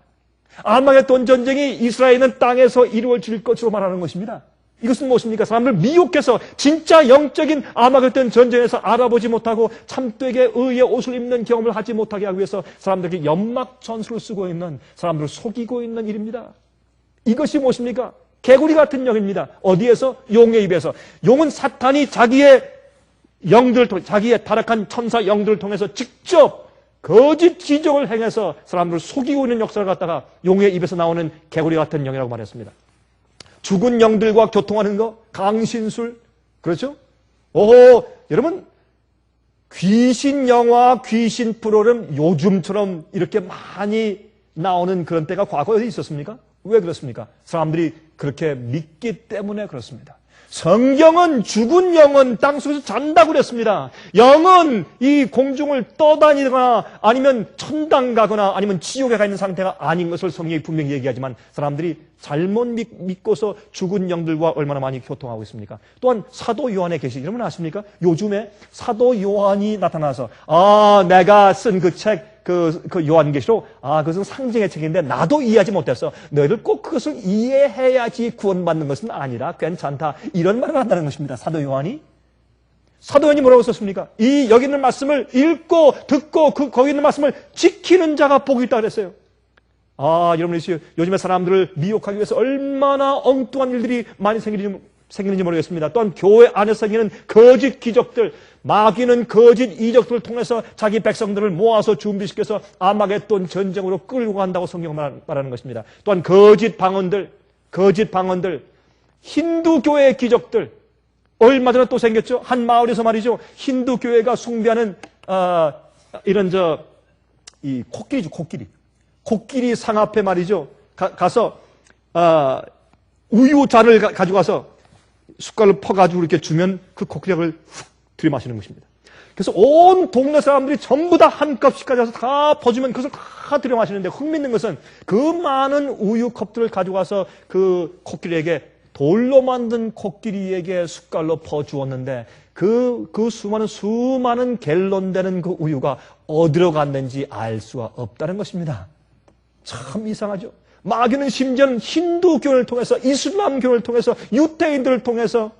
아르마게돈 전쟁이 이스라엘은 땅에서 이루어질 것으로 말하는 것입니다. 이것은 무엇입니까? 사람들 미혹해서 진짜 영적인 아르마게돈 전쟁에서 알아보지 못하고 참되게 의의 옷을 입는 경험을 하지 못하게 하기 위해서 사람들에게 연막 전술을 쓰고 있는, 사람들을 속이고 있는 일입니다. 이것이 무엇입니까? 개구리 같은 영입니다. 어디에서? 용의 입에서. 용은 사탄이 자기의 자기의 타락한 천사 영들을 통해서 직접 거짓 기적을 행해서 사람들을 속이고 있는 역사를 갖다가 용의 입에서 나오는 개구리 같은 영이라고 말했습니다. 죽은 영들과 교통하는 거, 강신술, 그렇죠? 여러분, 귀신 영화, 귀신 프로그램 요즘처럼 이렇게 많이 나오는 그런 때가 과거에 있었습니까? 왜 그렇습니까? 사람들이 그렇게 믿기 때문에 그렇습니다. 성경은 죽은 영은 땅속에서 잔다고 그랬습니다. 영은 이 공중을 떠다니거나 아니면 천당 가거나 아니면 지옥에 가 있는 상태가 아닌 것을 성경이 분명히 얘기하지만 사람들이 잘못 믿고서 죽은 영들과 얼마나 많이 교통하고 있습니까? 또한 사도 요한의 계시, 여러분 아십니까? 요즘에 사도 요한이 나타나서 내가 쓴 그 책, 그 요한계시록, 그것은 상징의 책인데 나도 이해하지 못했어. 너희들 꼭 그것을 이해해야지 구원받는 것은 아니라 괜찮다. 이런 말을 한다는 것입니다. 사도 요한이 뭐라고 썼습니까? 여기 있는 말씀을 읽고 듣고 거기 있는 말씀을 지키는 자가 복이 있다 그랬어요. 여러분이 요즘에 사람들을 미혹하기 위해서 얼마나 엉뚱한 일들이 많이 생기는지 모르겠습니다. 또한 교회 안에서 생기는 거짓 기적들, 마귀는 거짓 이적들을 통해서 자기 백성들을 모아서 준비시켜서 아마겟돈 전쟁으로 끌고 간다고 성경은 말하는 것입니다. 또한 거짓 방언들, 힌두교의 기적들, 얼마 전에 또 생겼죠. 한 마을에서 말이죠. 힌두교회가 숭배하는 이 코끼리죠. 코끼리 상 앞에 말이죠. 가서 우유잔을 가져가서 숟갈을 퍼가지고 이렇게 주면 그 코끼리를 훅 들이마시는 것입니다. 그래서 온 동네 사람들이 전부 다 한 컵씩 가져와서 다 퍼주면 그것을 다 들이마시는데 흥미있는 것은 그 많은 우유 컵들을 가져가서 그 코끼리에게 돌로 만든 코끼리에게 숟갈로 퍼주었는데 그 수많은 갤런 되는 그 우유가 어디로 갔는지 알 수가 없다는 것입니다. 참 이상하죠. 마귀는 심지어는 힌두교를 통해서, 이슬람교를 통해서, 유태인들을 통해서,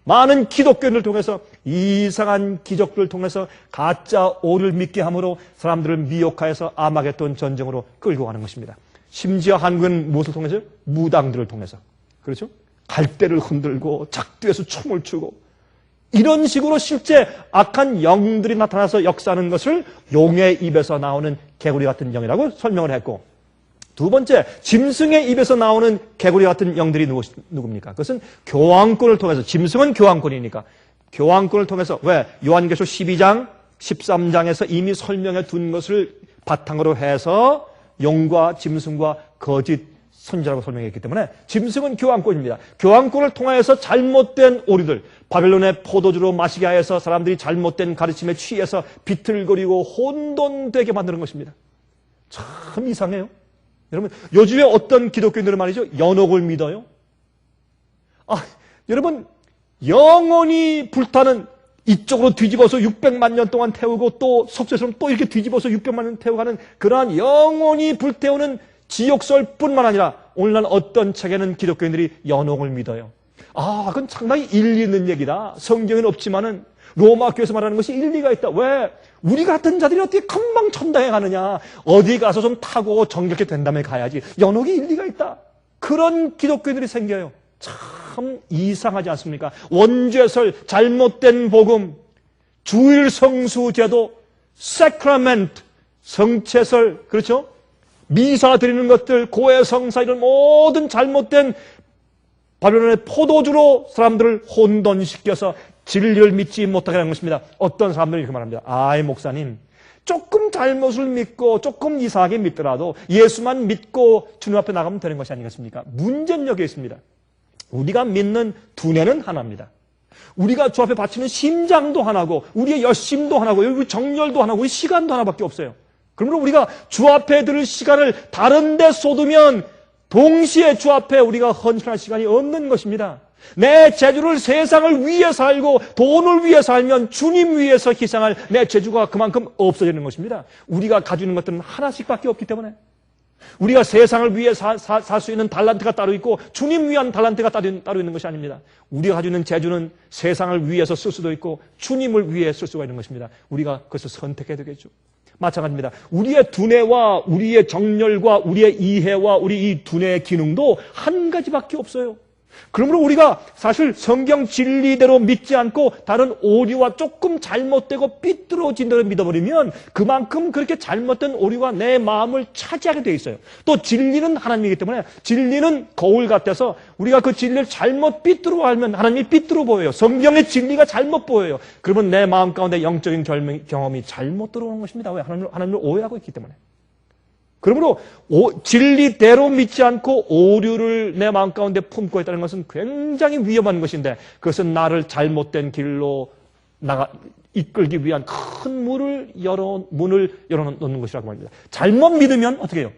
많은 기독교인들을 통해서 이상한 기적들을 통해서 가짜 오를 믿게 함으로 사람들을 미혹하여서 아마겟돈 전쟁으로 끌고 가는 것입니다. 심지어 한국은 무엇을 통해서요? 무당들을 통해서. 그렇죠? 갈대를 흔들고 작두에서 춤을 추고 이런 식으로 실제 악한 영들이 나타나서 역사하는 것을 용의 입에서 나오는 개구리 같은 영이라고 설명을 했고, 두 번째, 짐승의 입에서 나오는 개구리 같은 영들이 누굽니까? 그것은 교황권을 통해서, 짐승은 교황권이니까 교황권을 통해서, 왜? 요한계시록 12장, 13장에서 이미 설명해 둔 것을 바탕으로 해서 용과 짐승과 거짓 선지자라고 설명했기 때문에 짐승은 교황권입니다. 교황권을 통하여서 잘못된 오류들, 바벨론의 포도주로 마시게 하여서 사람들이 잘못된 가르침에 취해서 비틀거리고 혼돈되게 만드는 것입니다. 참 이상해요. 여러분, 요즘에 어떤 기독교인들은 말이죠, 연옥을 믿어요. 여러분, 영원히 불타는, 이쪽으로 뒤집어서 600만 년 동안 태우고 또 석쇠처럼 또 이렇게 뒤집어서 600만 년 태워가는 그러한 영원히 불태우는 지옥설뿐만 아니라 오늘날 어떤 책에는 기독교인들이 연옥을 믿어요. 그건 상당히 일리 있는 얘기다. 성경에는 없지만은 로마 교회에서 말하는 것이 일리가 있다. 왜? 우리 같은 자들이 어떻게 금방 천당에 가느냐. 어디 가서 좀 타고 정결케 된 다음에 가야지. 연옥이 일리가 있다. 그런 기독교들이 생겨요. 참 이상하지 않습니까? 원죄설, 잘못된 복음, 주일 성수 제도, 세크라멘트, 성체설, 그렇죠? 미사 드리는 것들, 고해 성사 이런 모든 잘못된 바벨론의 포도주로 사람들을 혼돈시켜서 진리를 믿지 못하게 하는 것입니다. 어떤 사람들이 이렇게 말합니다. 목사님, 조금 잘못을 믿고 조금 이상하게 믿더라도 예수만 믿고 주님 앞에 나가면 되는 것이 아니겠습니까? 문제는 여기에 있습니다. 우리가 믿는 두뇌는 하나입니다. 우리가 주 앞에 바치는 심장도 하나고 우리의 열심도 하나고 우리 정열도 하나고 우리 시간도 하나밖에 없어요. 그러므로 우리가 주 앞에 들을 시간을 다른 데 쏟으면 동시에 주 앞에 우리가 헌신할 시간이 없는 것입니다. 내 재주를 세상을 위해 살고 돈을 위해 살면 주님 위해서 희생할 내 재주가 그만큼 없어지는 것입니다. 우리가 가지고 있는 것들은 하나씩밖에 없기 때문에 우리가 세상을 위해 살 수 있는 달란트가 따로 있고 주님 위한 달란트가 따로 있는 것이 아닙니다. 우리가 가지고 있는 재주는 세상을 위해서 쓸 수도 있고 주님을 위해 쓸 수가 있는 것입니다. 우리가 그것을 선택해야 되겠죠. 마찬가지입니다. 우리의 두뇌와 우리의 정열과 우리의 이해와 우리 이 두뇌의 기능도 한 가지밖에 없어요. 그러므로 우리가 사실 성경 진리대로 믿지 않고 다른 오류와 조금 잘못되고 삐뚤어진 대로 믿어버리면 그만큼 그렇게 잘못된 오류가 내 마음을 차지하게 돼 있어요. 또 진리는 하나님이기 때문에 진리는 거울 같아서 우리가 그 진리를 잘못 삐뚤어 알면 하나님이 삐뚤어 보여요. 성경의 진리가 잘못 보여요. 그러면 내 마음 가운데 영적인 경험이 잘못 들어오는 것입니다. 왜? 하나님을 오해하고 있기 때문에. 그러므로 진리대로 믿지 않고 오류를 내 마음 가운데 품고 있다는 것은 굉장히 위험한 것인데 그것은 나를 잘못된 길로 이끌기 위한 큰 문을 열어놓는 것이라고 말합니다. 잘못 믿으면 어떻게 해요?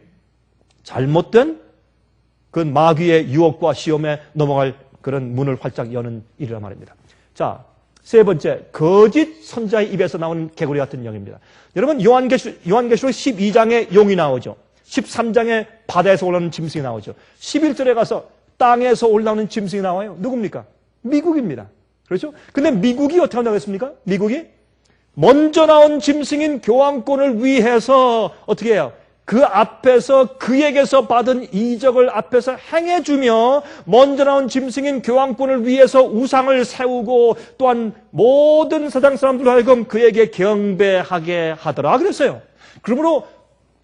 잘못된 그 마귀의 유혹과 시험에 넘어갈 그런 문을 활짝 여는 일이란 말입니다. 자, 세 번째, 거짓 선자의 입에서 나오는 개구리 같은 영입니다. 여러분, 요한계시록 12장에 용이 나오죠. 13장에 바다에서 올라오는 짐승이 나오죠. 11절에 가서 땅에서 올라오는 짐승이 나와요. 누굽니까? 미국입니다. 그렇죠? 근데 미국이 어떻게 한다고 했습니까? 미국이 먼저 나온 짐승인 교황권을 위해서 어떻게 해요? 그 앞에서 그에게서 받은 이적을 앞에서 행해주며 먼저 나온 짐승인 교황권을 위해서 우상을 세우고 또한 모든 세상 사람들로 하여금 그에게 경배하게 하더라 그랬어요. 그러므로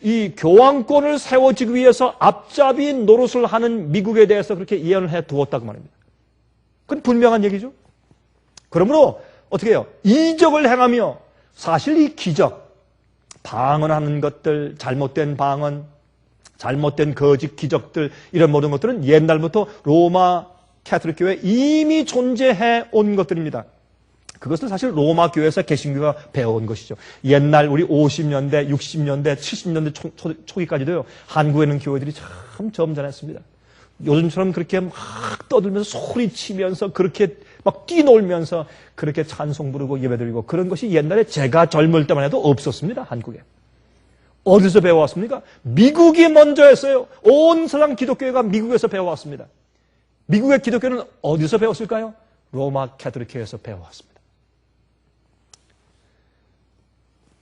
이 교황권을 세워지기 위해서 앞잡이 노릇을 하는 미국에 대해서 그렇게 예언을 해 두었다고 말입니다. 그건 분명한 얘기죠. 그러므로 어떻게 해요? 이적을 행하며 사실 이 기적 방언하는 것들, 잘못된 방언, 잘못된 거짓 기적들 이런 모든 것들은 옛날부터 로마 캐톨릭 교회에 이미 존재해 온 것들입니다. 그것은 사실 로마 교회에서 개신교가 배워온 것이죠. 옛날 우리 50년대, 60년대, 70년대 초기까지도요. 한국에 있는 교회들이 참 점잖았습니다. 요즘처럼 그렇게 막 떠들면서 소리치면서 그렇게 막 뛰놀면서 그렇게 찬송 부르고 예배드리고 그런 것이 옛날에 제가 젊을 때만 해도 없었습니다. 한국에. 어디서 배워왔습니까? 미국이 먼저 했어요. 온 세상 기독교회가 미국에서 배워왔습니다. 미국의 기독교는 어디서 배웠을까요? 로마 캐톨릭 교회에서 배워왔습니다.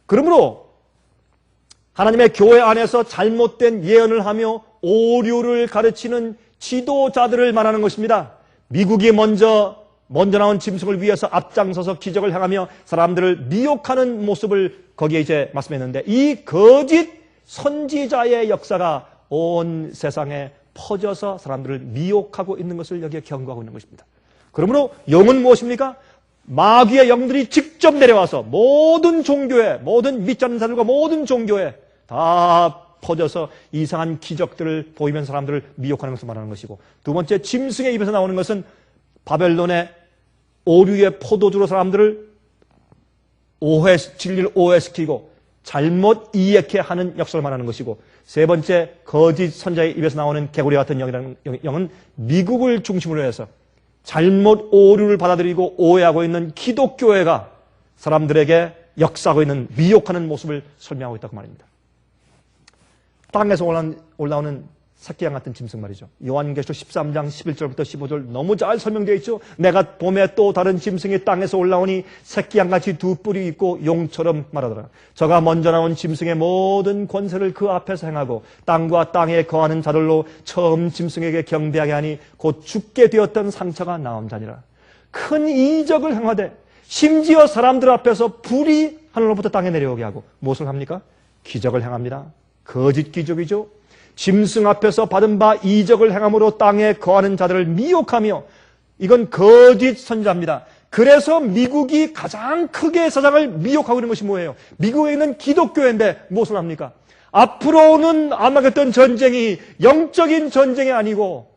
그러므로 하나님의 교회 안에서 잘못된 예언을 하며 오류를 가르치는 지도자들을 말하는 것입니다. 미국이 먼저 나온 짐승을 위해서 앞장서서 기적을 행하며 사람들을 미혹하는 모습을 거기에 이제 말씀했는데 이 거짓 선지자의 역사가 온 세상에 퍼져서 사람들을 미혹하고 있는 것을 여기에 경고하고 있는 것입니다. 그러므로 영은 무엇입니까? 마귀의 영들이 직접 내려와서 모든 종교에, 모든 믿지 않는 자들과 모든 종교에 다 퍼져서 이상한 기적들을 보이면 사람들을 미혹하는 것을 말하는 것이고 두 번째 짐승의 입에서 나오는 것은 바벨론의 오류의 포도주로 사람들을 진리를 오해시키고 잘못 이해케 하는 역사를 말하는 것이고 세 번째 거짓 선자의 입에서 나오는 개구리 같은 영이라는 영은 미국을 중심으로 해서 잘못 오류를 받아들이고 오해하고 있는 기독교회가 사람들에게 역사하고 있는 미혹하는 모습을 설명하고 있다고 말입니다. 땅에서 올라오는 새끼양 같은 짐승 말이죠. 요한계시록 13장 11절부터 15절 너무 잘 설명되어 있죠. 내가 봄에 또 다른 짐승이 땅에서 올라오니 새끼양같이 두 뿔이 있고 용처럼 말하더라. 저가 먼저 나온 짐승의 모든 권세를 그 앞에서 행하고 땅과 땅에 거하는 자들로 처음 짐승에게 경배하게 하니 곧 죽게 되었던 상처가 나온 자니라. 큰 이적을 행하되 심지어 사람들 앞에서 불이 하늘로부터 땅에 내려오게 하고 무엇을 합니까? 기적을 행합니다. 거짓 기적이죠. 짐승 앞에서 받은 바 이적을 행함으로 땅에 거하는 자들을 미혹하며 이건 거짓 선지자입니다. 그래서 미국이 가장 크게 세상을 미혹하고 있는 것이 뭐예요? 미국에 있는 기독교회인데 무엇을 합니까? 앞으로 오는 아마겟돈 전쟁이 영적인 전쟁이 아니고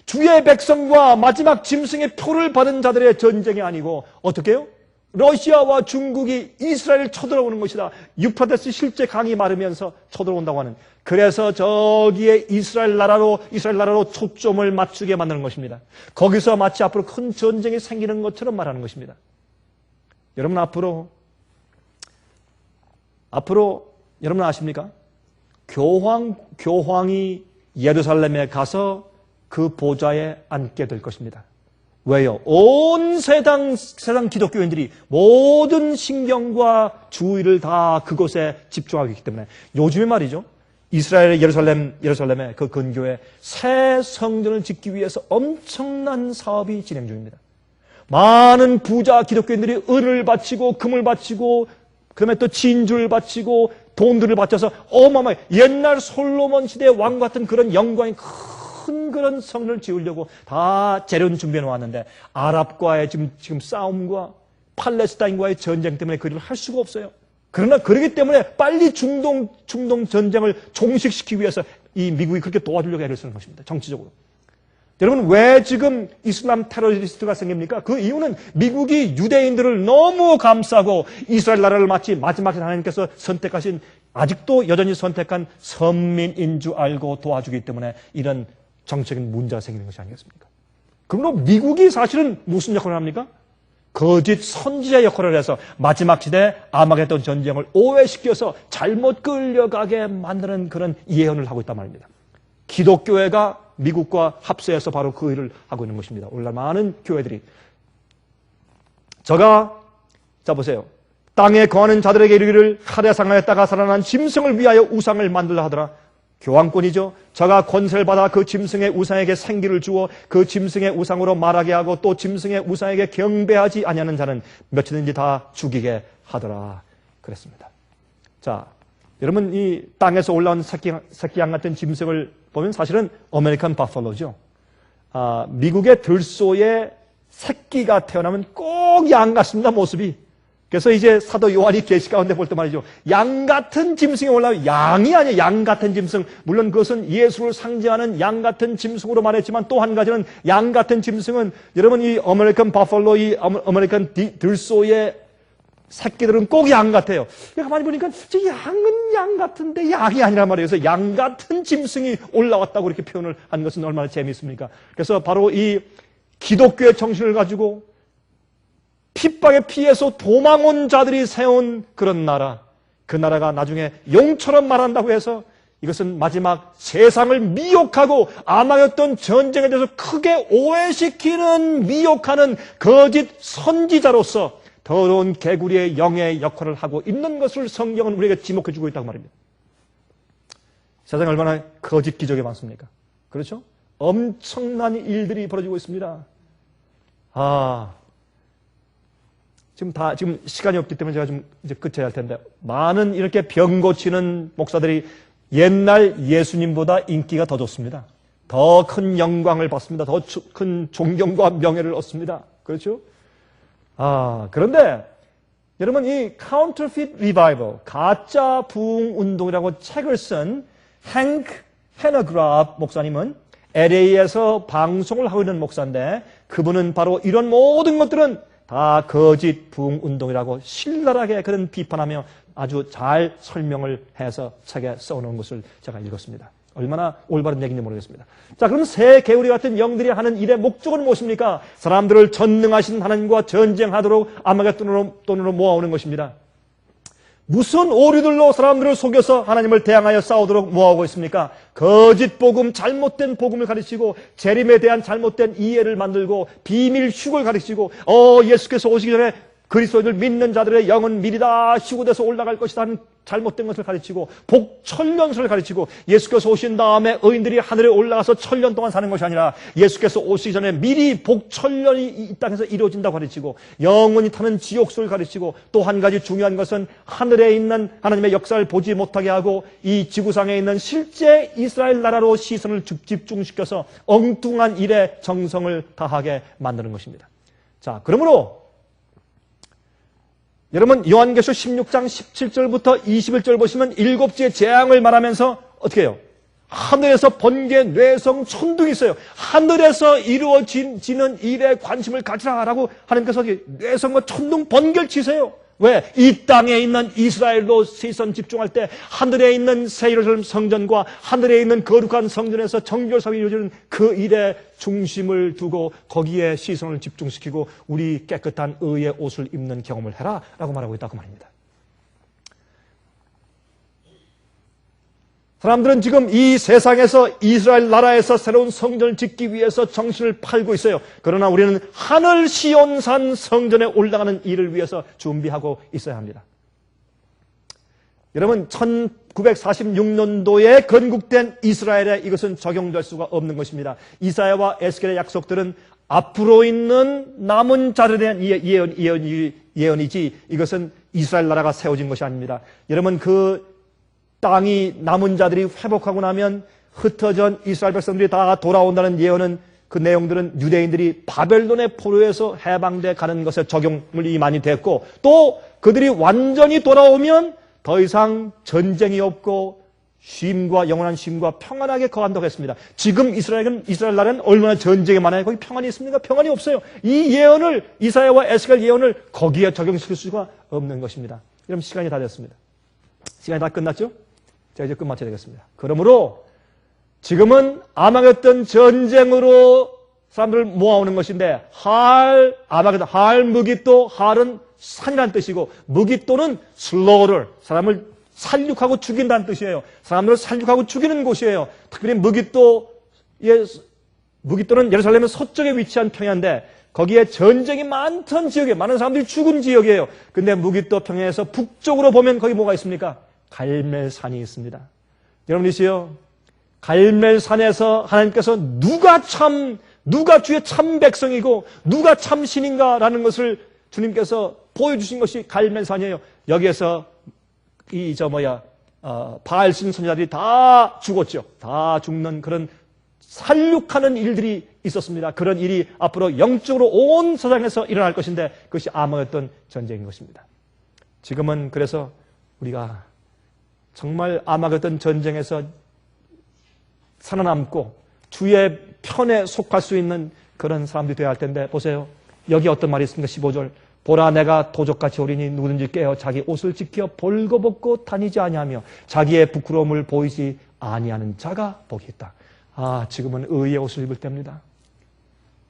주의 백성과 마지막 짐승의 표를 받은 자들의 전쟁이 아니고 어떻게 해요? 러시아와 중국이 이스라엘을 쳐들어오는 것이다. 유프라테스 실제 강이 마르면서 쳐들어온다고 하는. 그래서 저기에 이스라엘 나라로 초점을 맞추게 만드는 것입니다. 거기서 마치 앞으로 큰 전쟁이 생기는 것처럼 말하는 것입니다. 여러분 앞으로 여러분 아십니까? 교황이 예루살렘에 가서 그 보좌에 앉게 될 것입니다. 왜요? 온 세상 기독교인들이 모든 신경과 주의를 다 그곳에 집중하고 있기 때문에 요즘에 말이죠. 이스라엘의 예루살렘의 그 근교에 새 성전을 짓기 위해서 엄청난 사업이 진행 중입니다. 많은 부자 기독교인들이 은을 바치고 금을 바치고 그다음에 또 진주를 바치고 돈들을 바쳐서 어마어마하게 옛날 솔로몬 시대 왕 같은 그런 영광이 큰 그런 성전을 지으려고 다 재료는 준비해 놓았는데 아랍과의 지금 싸움과 팔레스타인과의 전쟁 때문에 그 일을 할 수가 없어요. 그러나 그러기 때문에 빨리 중동 전쟁을 종식시키기 위해서 이 미국이 그렇게 도와주려고 애를 쓰는 것입니다. 정치적으로. 여러분 왜 지금 이슬람 테러리스트가 생깁니까? 그 이유는 미국이 유대인들을 너무 감싸고 이스라엘 나라를 마치 마지막에 하나님께서 선택하신 아직도 여전히 선택한 선민인 줄 알고 도와주기 때문에 이런 정책적인 문제가 생기는 것이 아니겠습니까? 그럼 미국이 사실은 무슨 역할을 합니까? 거짓 선지자 역할을 해서 마지막 시대 아마겟돈 전쟁을 오해시켜서 잘못 끌려가게 만드는 그런 예언을 하고 있단 말입니다. 기독교회가 미국과 합세해서 바로 그 일을 하고 있는 것입니다. 오늘날 많은 교회들이 자 보세요. 땅에 거하는 자들에게 이르기를 하대 상하였다가 살아난 짐승을 위하여 우상을 만들라 하더라. 교황권이죠. 저가 권세를 받아 그 짐승의 우상에게 생기를 주어 그 짐승의 우상으로 말하게 하고 또 짐승의 우상에게 경배하지 아니하는 자는 몇이든지 다 죽이게 하더라. 그랬습니다. 자, 여러분 이 땅에서 올라온 새끼양 같은 짐승을 보면 사실은 아메리칸 바팔로죠. 미국의 들소에 새끼가 태어나면 꼭 양 같습니다, 모습이. 그래서 이제 사도 요한이 계시 가운데 볼 때 말이죠. 양 같은 짐승이 올라오면 양이 아니에요. 양 같은 짐승. 물론 그것은 예수를 상징하는 양 같은 짐승으로 말했지만 또 한 가지는 양 같은 짐승은 여러분 이 아메리칸 바팔로, 이 아메리칸 들소의 새끼들은 꼭 양 같아요. 가만히 보니까 저 양은 양 같은데 양이 아니란 말이에요. 그래서 양 같은 짐승이 올라왔다고 이렇게 표현을 한 것은 얼마나 재미있습니까? 그래서 바로 이 기독교의 정신을 가지고 핍박에 피해서 도망 온 자들이 세운 그런 나라, 그 나라가 나중에 용처럼 말한다고 해서 이것은 마지막 세상을 미혹하고 아마겟돈 전쟁에 대해서 크게 오해시키는 미혹하는 거짓 선지자로서 더러운 개구리의 영의 역할을 하고 있는 것을 성경은 우리에게 지목해 주고 있다고 말입니다. 세상에 얼마나 거짓 기적이 많습니까? 그렇죠? 엄청난 일들이 벌어지고 있습니다. 지금 시간이 없기 때문에 제가 좀 이제 끝해야 할 텐데, 많은 이렇게 병 고치는 목사들이 옛날 예수님보다 인기가 더 좋습니다. 더 큰 영광을 받습니다. 더 큰 존경과 명예를 얻습니다. 그렇죠? 그런데 여러분 이 Counterfeit Revival, 가짜 부흥 운동이라고 책을 쓴 행크 헤너그랍 목사님은 LA에서 방송을 하고 있는 목사인데, 그분은 바로 이런 모든 것들은 다 거짓 부흥 운동이라고 신랄하게 그런 비판하며 아주 잘 설명을 해서 책에 써놓은 것을 제가 읽었습니다. 얼마나 올바른 얘기인지 모르겠습니다. 자, 그럼 새 개구리 같은 영들이 하는 일의 목적은 무엇입니까? 사람들을 전능하신 하나님과 전쟁하도록 아마겟돈으로 모아오는 것입니다. 무슨 오류들로 사람들을 속여서 하나님을 대항하여 싸우도록 모아오고 있습니까? 거짓 복음, 잘못된 복음을 가르치고 재림에 대한 잘못된 이해를 만들고 비밀 휴거를 가르치고 예수께서 오시기 전에 그리스도인을 믿는 자들의 영은 미리다 휴거돼서 올라갈 것이다 하는 잘못된 것을 가르치고 복천년설을 가르치고 예수께서 오신 다음에 의인들이 하늘에 올라가서 1000년 동안 사는 것이 아니라 예수께서 오시기 전에 미리 복천년이 이 땅에서 이루어진다고 가르치고 영원히 타는 지옥설을 가르치고 또 한 가지 중요한 것은 하늘에 있는 하나님의 역사를 보지 못하게 하고 이 지구상에 있는 실제 이스라엘 나라로 시선을 집중시켜서 엉뚱한 일에 정성을 다하게 만드는 것입니다. 자, 그러므로 여러분 요한계시록 16장 17절부터 21절 보시면 7지의 재앙을 말하면서 어떻게 해요? 하늘에서 번개, 뇌성, 천둥이 있어요. 하늘에서 이루어지는 일에 관심을 가지라라고 하나님께서 뇌성과 천둥, 번개를 치세요. 왜? 이 땅에 있는 이스라엘로 시선 집중할 때 하늘에 있는 새 예루살렘 성전과 하늘에 있는 거룩한 성전에서 정결사역이 이루어지는 그 일에 중심을 두고 거기에 시선을 집중시키고 우리 깨끗한 의의 옷을 입는 경험을 해라 라고 말하고 있다고 말입니다. 사람들은 지금 이 세상에서 이스라엘 나라에서 새로운 성전을 짓기 위해서 정신을 팔고 있어요. 그러나 우리는 하늘 시온산 성전에 올라가는 일을 위해서 준비하고 있어야 합니다. 여러분 1946년도에 건국된 이스라엘에 이것은 적용될 수가 없는 것입니다. 이사야와 에스겔의 약속들은 앞으로 있는 남은 자들에 대한 예언이지 이것은 이스라엘 나라가 세워진 것이 아닙니다. 여러분 그 땅이 남은 자들이 회복하고 나면 흩어진 이스라엘 백성들이 다 돌아온다는 예언은 그 내용들은 유대인들이 바벨론의 포로에서 해방돼 가는 것에 적용이 많이 됐고 또 그들이 완전히 돌아오면 더 이상 전쟁이 없고 쉼과 영원한 쉼과 평안하게 거한다고 했습니다. 지금 이스라엘 나라는 얼마나 전쟁이 많아요. 거기 평안이 있습니까? 평안이 없어요. 이 예언을 이사야와 에스겔 예언을 거기에 적용시킬 수가 없는 것입니다. 여러분 시간이 다 됐습니다. 시간이 다 끝났죠? 제가 이제 끝마쳐야 되겠습니다. 그러므로 지금은 아마겟돈 전쟁으로 사람들을 모아오는 것인데 아마겟돈, 무기또, 할은 산이라는 뜻이고 무기또는 slaughter, 사람을 살육하고 죽인다는 뜻이에요. 사람들을 살육하고 죽이는 곳이에요. 특별히 무기또는 예루살렘의 서쪽에 위치한 평야인데 거기에 전쟁이 많던 지역에 많은 사람들이 죽은 지역이에요. 근데 무기또 평야에서 북쪽으로 보면 거기 뭐가 있습니까? 갈멜산이 있습니다. 여러분이시요, 갈멜산에서 하나님께서 누가 주의 참 백성이고 누가 참 신인가라는 것을 주님께서 보여주신 것이 갈멜산이에요. 여기에서 바알신 선지자들이 다 죽었죠. 다 죽는 그런 살육하는 일들이 있었습니다. 그런 일이 앞으로 영적으로 온 세상에서 일어날 것인데 그것이 아마겟돈 전쟁인 것입니다. 지금은 그래서 우리가 정말 아마겟돈 전쟁에서 살아남고 주의 편에 속할 수 있는 그런 사람들이 되어야 할 텐데 보세요. 여기 어떤 말이 있습니까? 15절. 보라 내가 도적같이 오리니 누구든지 깨어 자기 옷을 지켜 벌거벗고 다니지 아니하며 자기의 부끄러움을 보이지 아니하는 자가 복이 있다. 지금은 의의 옷을 입을 때입니다.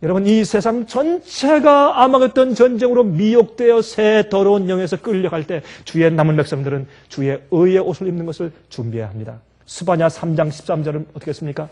여러분 이 세상 전체가 아마겟돈 전쟁으로 미혹되어 새 더러운 영에서 끌려갈 때 주의 남은 백성들은 주의 의의 옷을 입는 것을 준비해야 합니다. 스바냐 3장 13절은 어떻게 했습니까?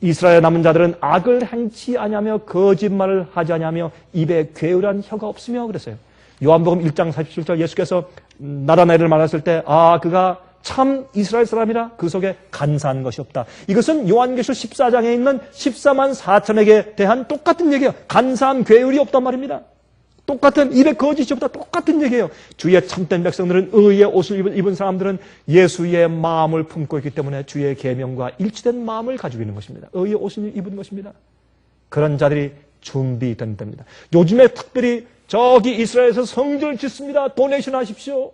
이스라엘 남은 자들은 악을 행치 아니하며 거짓말을 하지 아니하며 입에 괴울한 혀가 없으며 그랬어요. 요한복음 1장 47절 예수께서 나다나엘을 만났을 때 그가 참 이스라엘 사람이라 그 속에 간사한 것이 없다. 이것은 요한계시록 14장에 있는 14만 4천에게 대한 똑같은 얘기예요. 간사한 괴울이 없단 말입니다. 똑같은 입에 거짓이 없다. 똑같은 얘기예요. 주의 참된 백성들은 의의 옷을 입은 사람들은 예수의 마음을 품고 있기 때문에 주의 계명과 일치된 마음을 가지고 있는 것입니다. 의의 옷을 입은 것입니다. 그런 자들이 준비된 때입니다. 요즘에 특별히 저기 이스라엘에서 성전을 짓습니다. 도네이션 하십시오.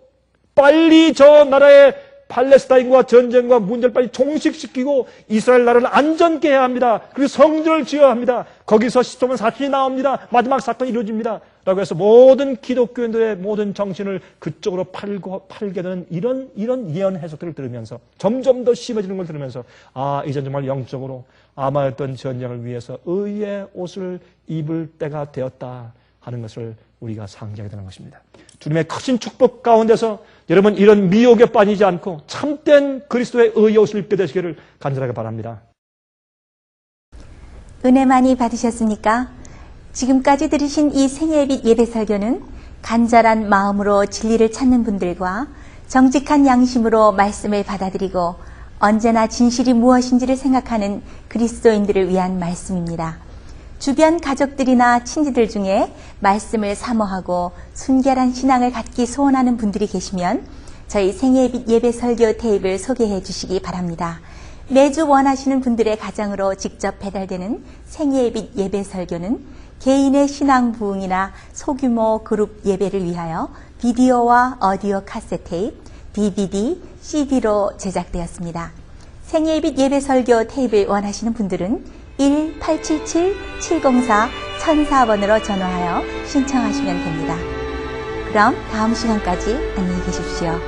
빨리 저 나라의 팔레스타인과 전쟁과 문제를 빨리 종식시키고 이스라엘 나라를 안전케 해야 합니다. 그리고 성전을 지어야 합니다. 거기서 시초만 사건이 나옵니다. 마지막 사건이 이루어집니다. 라고 해서 모든 기독교인들의 모든 정신을 그쪽으로 팔게 되는 이런 예언 해석들을 들으면서 점점 더 심해지는 걸 들으면서 이제 정말 영적으로 아마겟돈 전쟁을 위해서 의의 옷을 입을 때가 되었다 하는 것을 우리가 상기하게 되는 것입니다. 주님의 크신 축복 가운데서 여러분 이런 미혹에 빠지지 않고 참된 그리스도의 의의 옷을 입게 되시기를 간절하게 바랍니다. 은혜 많이 받으셨습니까? 지금까지 들으신 이 생애빛 예배 설교는 간절한 마음으로 진리를 찾는 분들과 정직한 양심으로 말씀을 받아들이고 언제나 진실이 무엇인지를 생각하는 그리스도인들을 위한 말씀입니다. 주변 가족들이나 친지들 중에 말씀을 사모하고 순결한 신앙을 갖기 소원하는 분들이 계시면 저희 생애빛 예배 설교 테이프를 소개해 주시기 바랍니다. 매주 원하시는 분들의 가정으로 직접 배달되는 생애빛 예배 설교는 개인의 신앙 부흥이나 소규모 그룹 예배를 위하여 비디오와 오디오 카세트 테이프, DVD, CD로 제작되었습니다. 생애빛 예배 설교 테이프를 원하시는 분들은 1-877-704-1004번으로 전화하여 신청하시면 됩니다. 그럼 다음 시간까지 안녕히 계십시오.